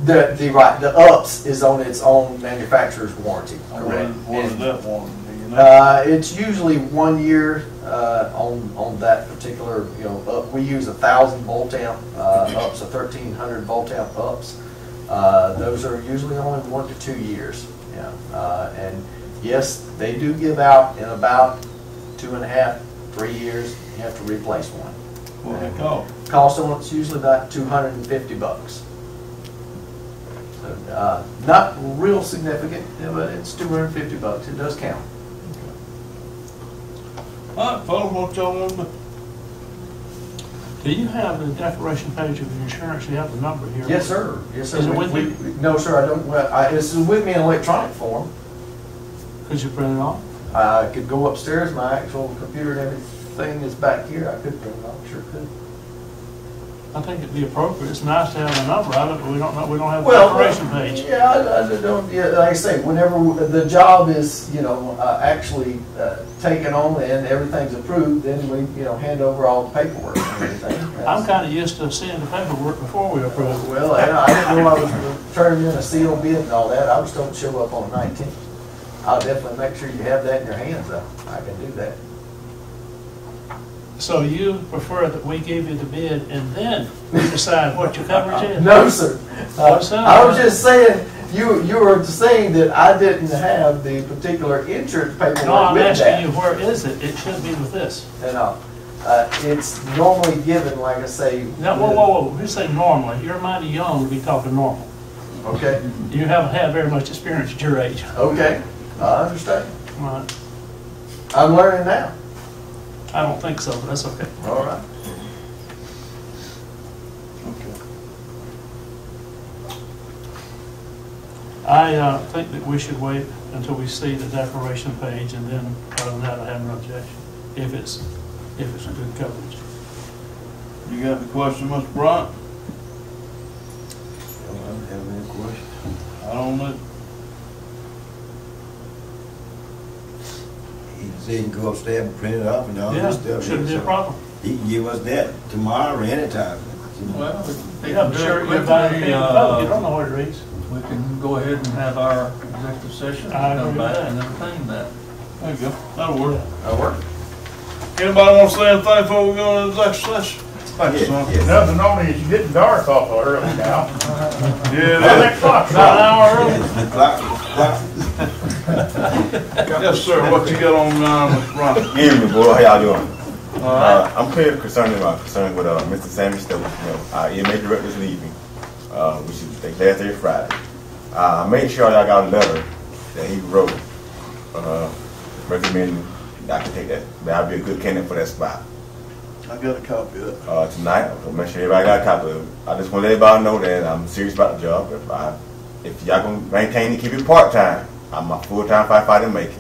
that. The ups is on its own manufacturer's warranty, correct? What is that warranty? Do you know? It's usually 1 year on that particular, you know, up. We use 1,000 volt amp ups, 1,300 volt amp ups. Those are usually only 1 to 2 years. Yeah, and yes, they do give out in about 2.5, 3 years. You have to replace one. What do they cost? Cost them, it's usually about $250. So, not real significant, but it's $250. It does count. All right, fellas, what y'all want to do? Do you have the declaration page of your insurance? You have the number here? Yes, sir. Yes, sir. Is it with you? No, sir, I don't. It's with me in electronic form. Could you print it off? I could go upstairs. My actual computer and everything is back here. I could print it off. Sure could. I think it'd be appropriate. It's nice to have a number of it, but we don't know. We don't have the declaration page. Yeah, I don't. Yeah, like I say, whenever the job is, you know, actually taken on and everything's approved, then we, you know, hand over all the paperwork and everything. I'm kind of used to seeing the paperwork before we approve it. Well, I didn't know I was turning in a sealed bid and all that. I was told to show up on the 19th. I'll definitely make sure you have that in your hands, though. I can do that. So you prefer that we give you the bid and then we decide what your coverage is? No, sir. I was just saying, you were saying that I didn't have the particular insurance paperwork No, I'm with that. asking you, where is it? It should be with this. No, it's normally given, like I say. Now, whoa. You say normally. You're mighty young to be talking normal. Okay. You haven't had very much experience at your age. Okay, I understand. Right. I'm learning now. I don't think so, but that's okay. All right. Okay. I think that we should wait until we see the declaration page, and then other than that, I have no objection. If it's a good coverage. You got the question, Mr. Bryant? I don't have any questions. I don't know. He said he can go upstairs and print it off and all Yeah, this stuff. shouldn't be a problem. He can give us that tomorrow or anytime. Well, Yeah, I'm sure you're about to pay the vote. You don't know what it reads. we can go ahead and have our executive session, I agree come with back that. and entertain that. There you go. That'll work. That'll work. Anybody want to say anything before we go into the executive session? Thank you, son. Nothing on me, it's getting dark awful early now. Yeah, it is. About an hour early. Yes, sir. What you got on, Mr. Bryant? Evening, boy. How y'all doing? I'm clear concerning with Mr. Sammy Stokes. Our EMA director is leaving, which is the last day of Friday. I made sure I got a letter that he wrote recommending I can take that. That I'll be a good candidate for that spot. I got a copy of it. Tonight, I'll make sure everybody got a copy of it. I just want to let everybody know that I'm serious about the job. If y'all gonna maintain and keep it part-time, I'm a full-time firefighter making.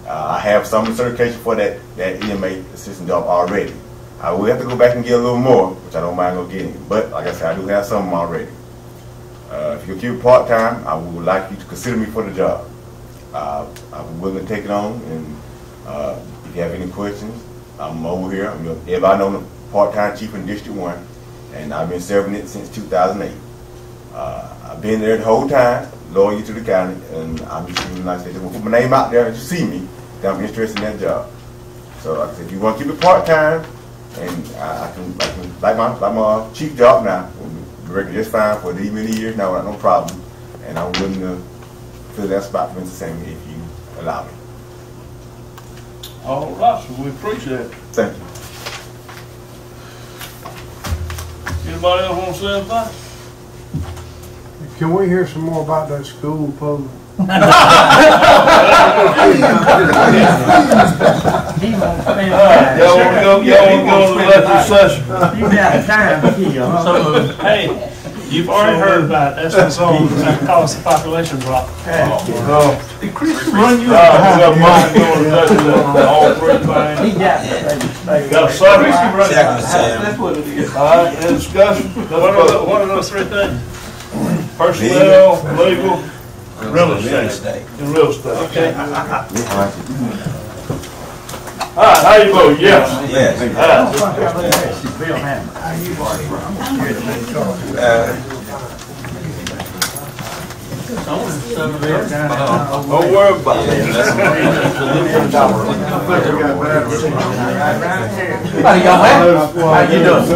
I have some certification for that EMA assistant job already. I will have to go back and get a little more, which I don't mind go getting. But like I said, I do have some already. If you keep it part-time, I would like you to consider me for the job. I'm willing to take it on, and if you have any questions, I'm over here. Everybody know the part-time chief in District 1, and I've been serving it since 2008. I've been there the whole time, loyal to the county, and I'm just feeling like I said, put my name out there and you see me, that I'm interested in that job. So like I said, if you want to keep it part-time, and I can like my chief job now, working just fine for these many years now without no problem, and I'm willing to fill that spot for Mr. Singh if you allow me. All right, so we appreciate it. Thank you. Anybody else want to say anything? Can we hear some more about that school program? Y'all want to go to the electric session? You got time, So, hey, you've already heard about it. That's what's on that caused the population drop. Run you. We got mine going to all three things. He got it. Got a second? That's what it is. All right, any discussion? What are those three things? Personnel, legal, real estate. And real estate. Okay. All right, how you vote? Yes. Yes. Bill Hammond. Don't worry about it. How you doing?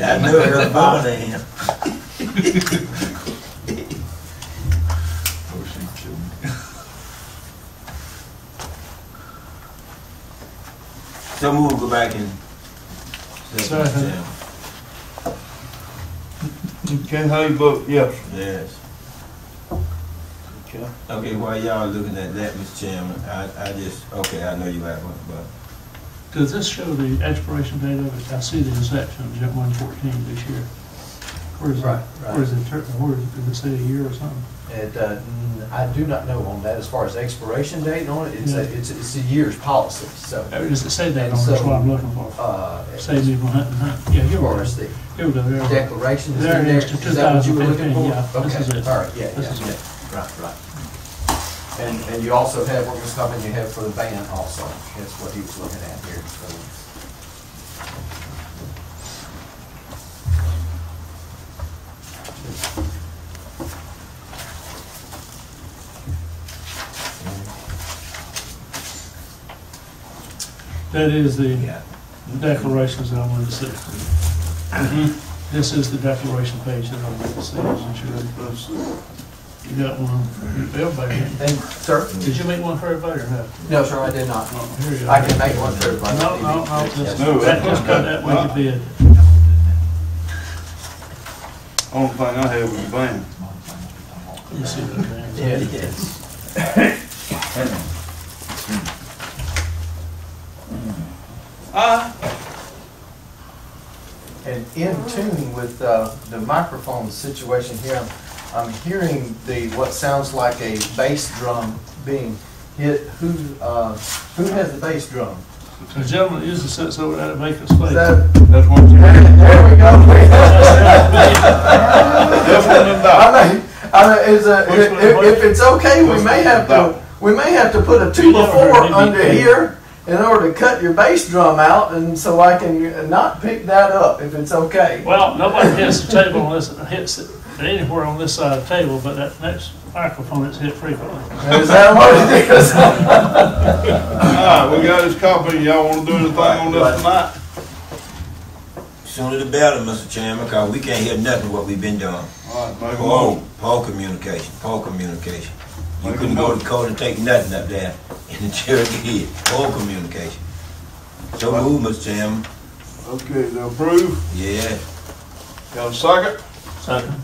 I knew it was about him. So we'll go back and. Okay, how you vote? Yes. Yes. Okay. Okay, while y'all looking at that, Mr. Chairman, I just, okay, I know you have one, but. Does this show the expiration date of it? I see the inception at 1/14 this year. Where is it? Right. Where is it? Where is it? Did it say a year or something? I do not know on that as far as expiration date on it. It's a year's policy. So Does it say that on that's what I'm looking for? Save me from hunting. Yeah, here we go. Here we go. There we go. Declaration is There in it there. is, Is that what you were looking 2015, for? yeah, Okay. this is it. All right. Yeah. This is it. Right. And you also have what was coming. You have for the van also. That's what he was looking at here. So. That is the declarations that I wanted to see. This is the declaration page that I wanted to see. You got one for everybody? Sir? Did you make one for everybody or not? No, sir, I did not. Oh, here you go. I can make one for everybody. Just cut that with your bid. Only thing I have is a van. You see that, man? Yeah, yes. And in tune with the microphone situation here, I'm hearing what sounds like a bass drum being hit. Who has the bass drum? The gentleman usually sits over there to make us play. That's one thing. There we go. If it's okay, we may have to put a 2x4 under here in order to cut your bass drum out, and so I can not pick that up if it's okay. Well, nobody hits the table on this, hits it anywhere on this side of the table, but that next microphone is hit frequently. Is that what it is? All right, we got his copy. Y'all want to do anything on this tonight? Sooner the better, Mr. Chairman, because we can't hear nothing what we've been doing. All right, make a Poor communication. You couldn't go to the code and take nothing up there. in the Cherokee or communication. So move, Mr. Chairman. Okay, to approve, Yeah, got a second? Second.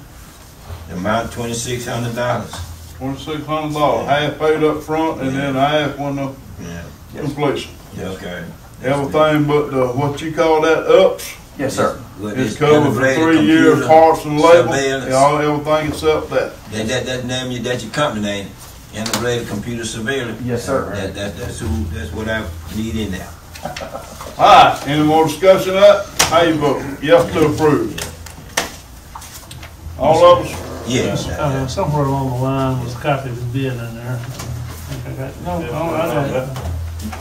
the amount $2,600. $2,600, half paid up front and then half when the Yeah. completion. Yeah, okay. Everything but the, what you call that, ups, Yes, sir. is covered for 3 years, parts and labor, everything except that. That name, that's your company name, Integrated Computer Surveillance. Yes, sir. That's what I need in there. Alright, any more discussion of that? How you vote? Yes to approve. All of us? Yes. Somewhere along the line was a copy of the bid in there. No, I got it.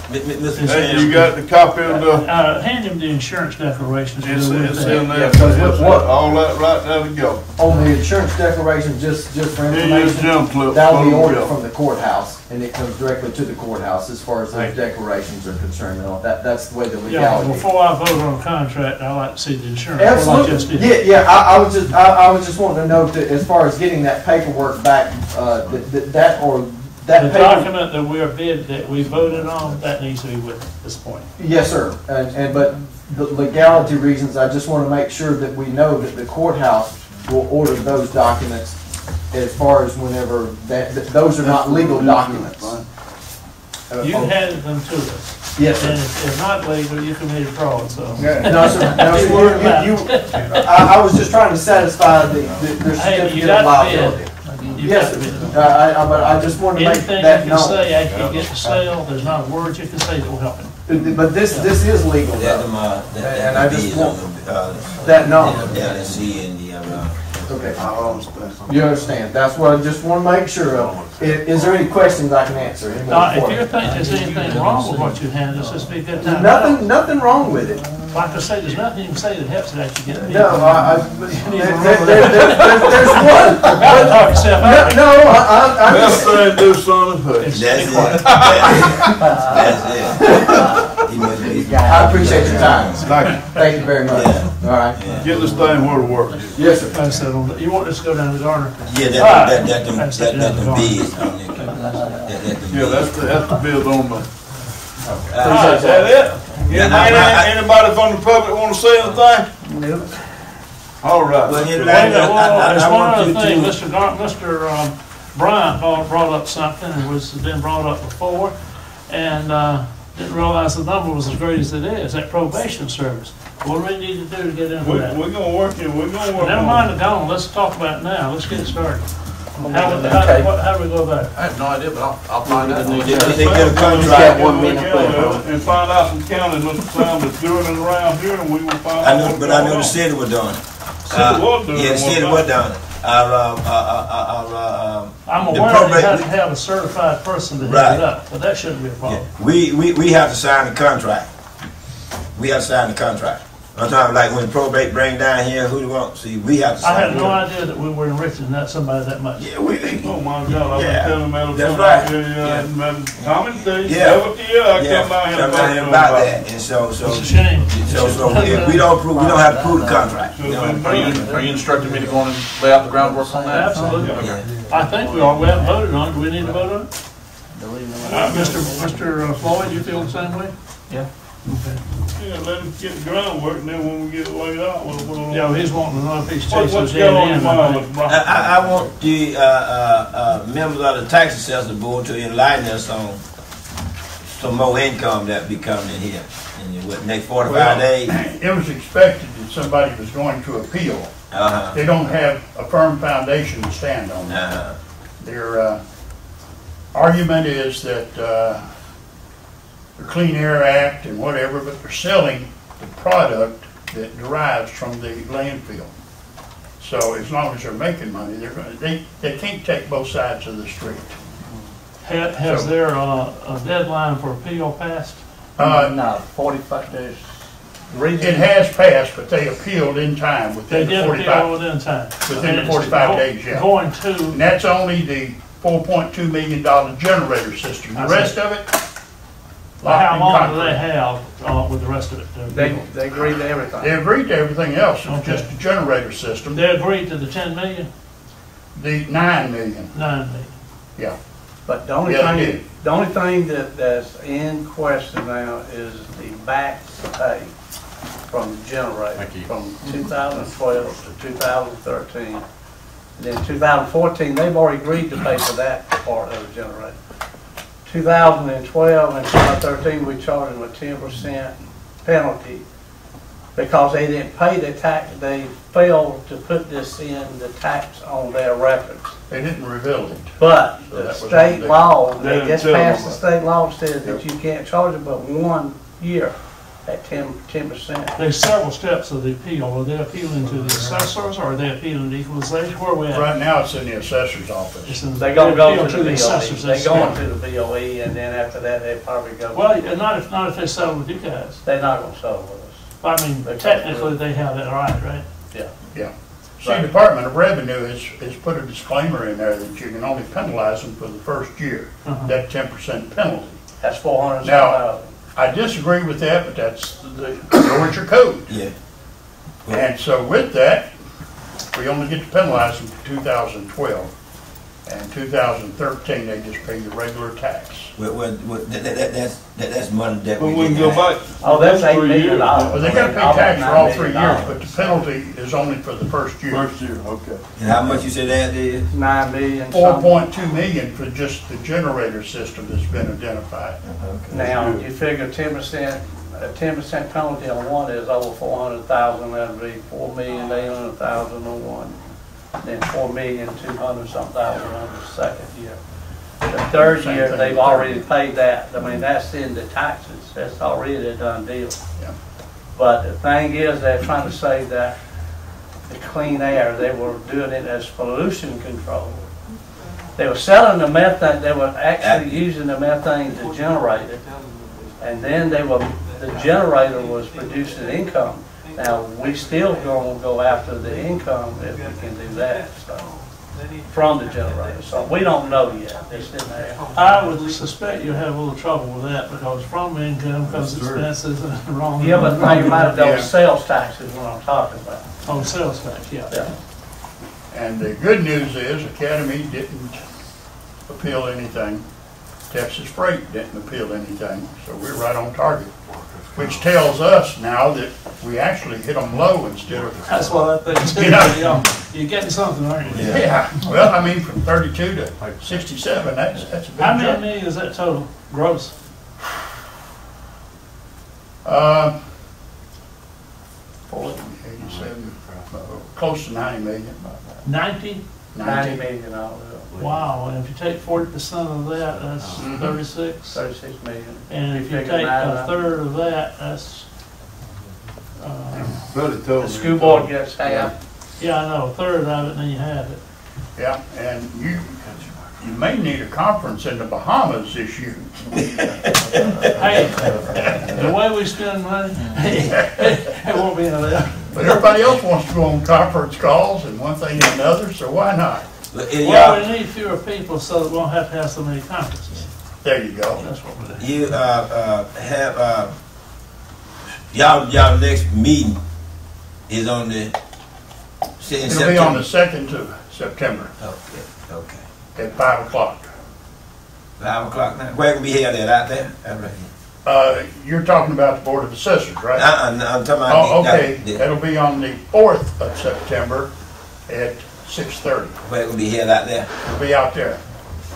Mr. Hey, Chairman. you got the copy of the, Hand him the insurance declarations. it's in there, Yeah, because what- all that right there to go. On the insurance declaration, just for Here's information, Jim Clip. that'll be Put 'em ordered together. from the courthouse, and it comes directly to the courthouse as far as those declarations are concerned. You know, that's the way the Yeah, legality. before I vote on a contract, I like to see the insurance. Like I just Absolutely. did. Yeah. I was just wanting to note that as far as getting that paperwork back, that The paper. document that we are bid, that we voted on, that needs to be with this point. Yes, sir. But the legality reasons, I just want to make sure that we know that the courthouse will order those documents as far as whenever those are not legal documents. You handed them to us. Yes, And sir. if they're not legal, you committed fraud, so. No, sir. No, sir. I was just trying to satisfy their Hey, you certificate got of the bid. liability. You Yes, got the sir. bid. But I just wanted to make Anything you that can known. say after you get the sale, there's not a word you can say that will help him. But this is legal, That though. that And I just is want on the, that known. L.E.C and the, Okay. I understand. You understand? That's what I just want to make sure of. Is there any questions I can answer? Any more If for you you? think there's anything wrong with what you handed us, this would be a good time. Nothing wrong with it. Like I say, there's nothing you can say that helps it actually get. No, there's one. Talk yourself out. I'm Best just, thing to do, son, is hush. that's it. That's it. He must be. I appreciate your time. Thank you. Thank you very much. All right. Get this thing where it works. Yes, sir. Like I said, you want this to go down the garner? Yeah, Alright. that the bids on there. Yeah, that's the bill on the. Appreciate That it? Anybody from the public want to say anything? All right. Well, Wait a minute, there's I one want other you thing, to. Mr. Bryant brought up something that was been brought up before, and didn't realize the number was as great as it is, that probation service. What do we need to do to get into that? We're gonna work it, we're gonna work Never on mind the gone, let's talk about it now, let's get it started. How do we go about it? I have no idea, but I'll find out. They get a it. contract. And find out some counties, Mr. Sam, that's doing it around here, and we will find out. I know the city was doing it. City was doing it Yeah, the one city time. was doing it. I'm the aware probate- that you have to have a certified person to Right. head it up, but that shouldn't be a problem. We have to sign the contract. We have to sign the contract. I'm talking like when probate bring down here, who do you want? See, we have to sign. I had no it. idea that we were enriching that somebody that much. Yeah, we. Oh my God, I've been Yeah. telling them That's right. Tommy, Yeah. every year I Yeah, come down here come down here and about talk to that, and so It's a shame. if we don't prove, we don't have to prove the contract. them. Are you instructing me to go on and lay out the groundwork on that? Absolutely. Yeah. I think we are, we haven't voted on it, do we need to vote on it? Mr. Floyd, you feel the same way? Yeah. Okay. Yeah, let him get the groundwork, and then when we get it laid out, we'll. Yeah, he's wanting to know if he's What's chasing going on dead in end. mind, I think. Mr. Brown? I want the members of the tax assessor board to enlighten us on some more income that be coming in here in the next 45 days. It was expected that somebody was going to appeal. They don't have a firm foundation to stand on. Their argument is that the Clean Air Act and whatever, but they're selling the product that derives from the landfill. So as long as they're making money, they can't take both sides of the street. Has there a deadline for appeal passed? No, 45 days. It has passed, but they appealed in time They within the did 45. appeal within time. Within the And 45 it's days, yeah. Going to, And that's only the $4.2 million generator system. The rest of it, how locked in long do they concrete. have with the rest of it? They agreed to everything. They agreed to everything else, it was Okay. just the generator system. They agreed to the 10 million, The 9 million, 9 million. yeah. But the only Yeah, they thing, did. the only thing that's in question now is the back pay from the generator. Thank you. From 2012 to 2013. And then 2014, they've already agreed to pay for that part of the generator. 2012 and 2013, we charged them a 10% penalty because they didn't pay the tax. They failed to put this in the tax on their records. They didn't reveal it. But So the that was state on the- law, They they didn't just tell them passed the about state law says that you can't charge it but 1 year at 10%. There's several steps of the appeal. Are they appealing to the assessors or are they appealing to equalization? Where are we at? Right now, it's in the assessor's office. It's in- They're gonna go appeal to the assessors. BOE. They're going to the BOE and then after that, they probably go. Well, not if they settle with you guys. They're not gonna settle with us. I mean, technically they have that right? Yeah. See, Department of Revenue has put a disclaimer in there that you can only penalize them for the first year, Uh-huh. that 10% penalty. That's 400,000. Now, I disagree with that, but that's the Georgia code. Yeah. And so with that, we only get to penalize them for 2012. And 2013, they just pay the regular tax. That's money that But we we can didn't go have. back. Oh, that's $8 million. Well, they gotta pay tax for all 3 years, but the penalty is only for the first year. First year, okay. And how much you said that is? 9 million. 4.2 million for just the generator system that's been identified. Now, you figure 10%, a 10% penalty on one is over 400,000, that'd be 4,800,000 on one. Then 4,200,000 on the second year. The third Same year, thing. they've already paid that. I mean, that's in the taxes. That's already a done deal. Yeah. But the thing is, they're trying to say that the clean air, they were doing it as pollution control. They were selling the methane, they were actually using the methane to generate it. And then the generator was producing income. Now, we still gonna go after the income if we can do that, so, from the generator. So we don't know yet. It's in there. I would suspect you'll have a little trouble with that because from income comes expenses and wrong. Yeah, but think about Yeah. those sales taxes, what I'm talking about. Oh, sales tax, yeah. Yeah. And the good news is Academy didn't appeal anything. Texas Freight didn't appeal anything, so we're right on target. Which tells us now that we actually hit them low instead of. That's what I think too. You know? You know, you're getting something, aren't you? Yeah, well, I mean, from 32 to 67, that's a big How many jump. million is that total, gross? 87, close to 90 million. 90? 90 million dollars. Wow, and if you take 40% of that, that's 36. 36 million. And if you figure take that a out. third of that, that's, Brother told The me. school board gets half. yeah, I know, a third of it, and then you have it. Yeah, and you may need a conference in the Bahamas this year. Hey, the way we spend money, it won't be enough. But everybody else wants to go on conference calls and one thing and another, so why not? Well, we need fewer people so that we won't have to have so many conferences. There you go. That's what we do. You have y'all next meeting is on the It'll be on the 2nd of September Okay. at 5 o'clock. 5 o'clock now. Where can we hear that out there? You're talking about the Board of Assessors, right? I'm talking about. Oh, okay. That'll be on the 4th of September at 6:30. Where can we hear that there? It'll be out there.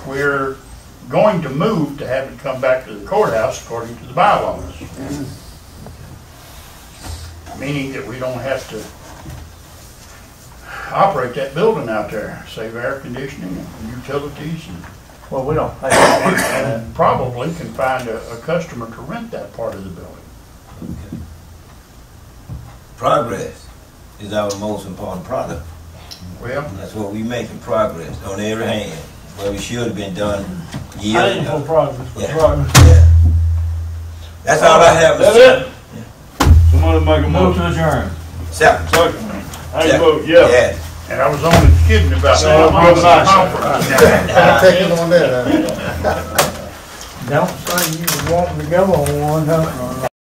We're going to move to have it come back to the courthouse according to the bylaws. Meaning that we don't have to operate that building out there, save air conditioning and utilities, Well, we don't pay. and probably can find a customer to rent that part of the building. Progress is our most important product. Well, That's what we making progress on every hand. Where we should have been done years Painful ago. progress, but Yeah. progress. Yeah. That's all I have to That's say. it? Somebody make a Move motion. to adjourn. Second. Second. How you Second. vote? Yeah. Yeah. and I was only kidding about So the I'm on the side. conference. Taking on that, Don't say you was wanting to go on one, huh?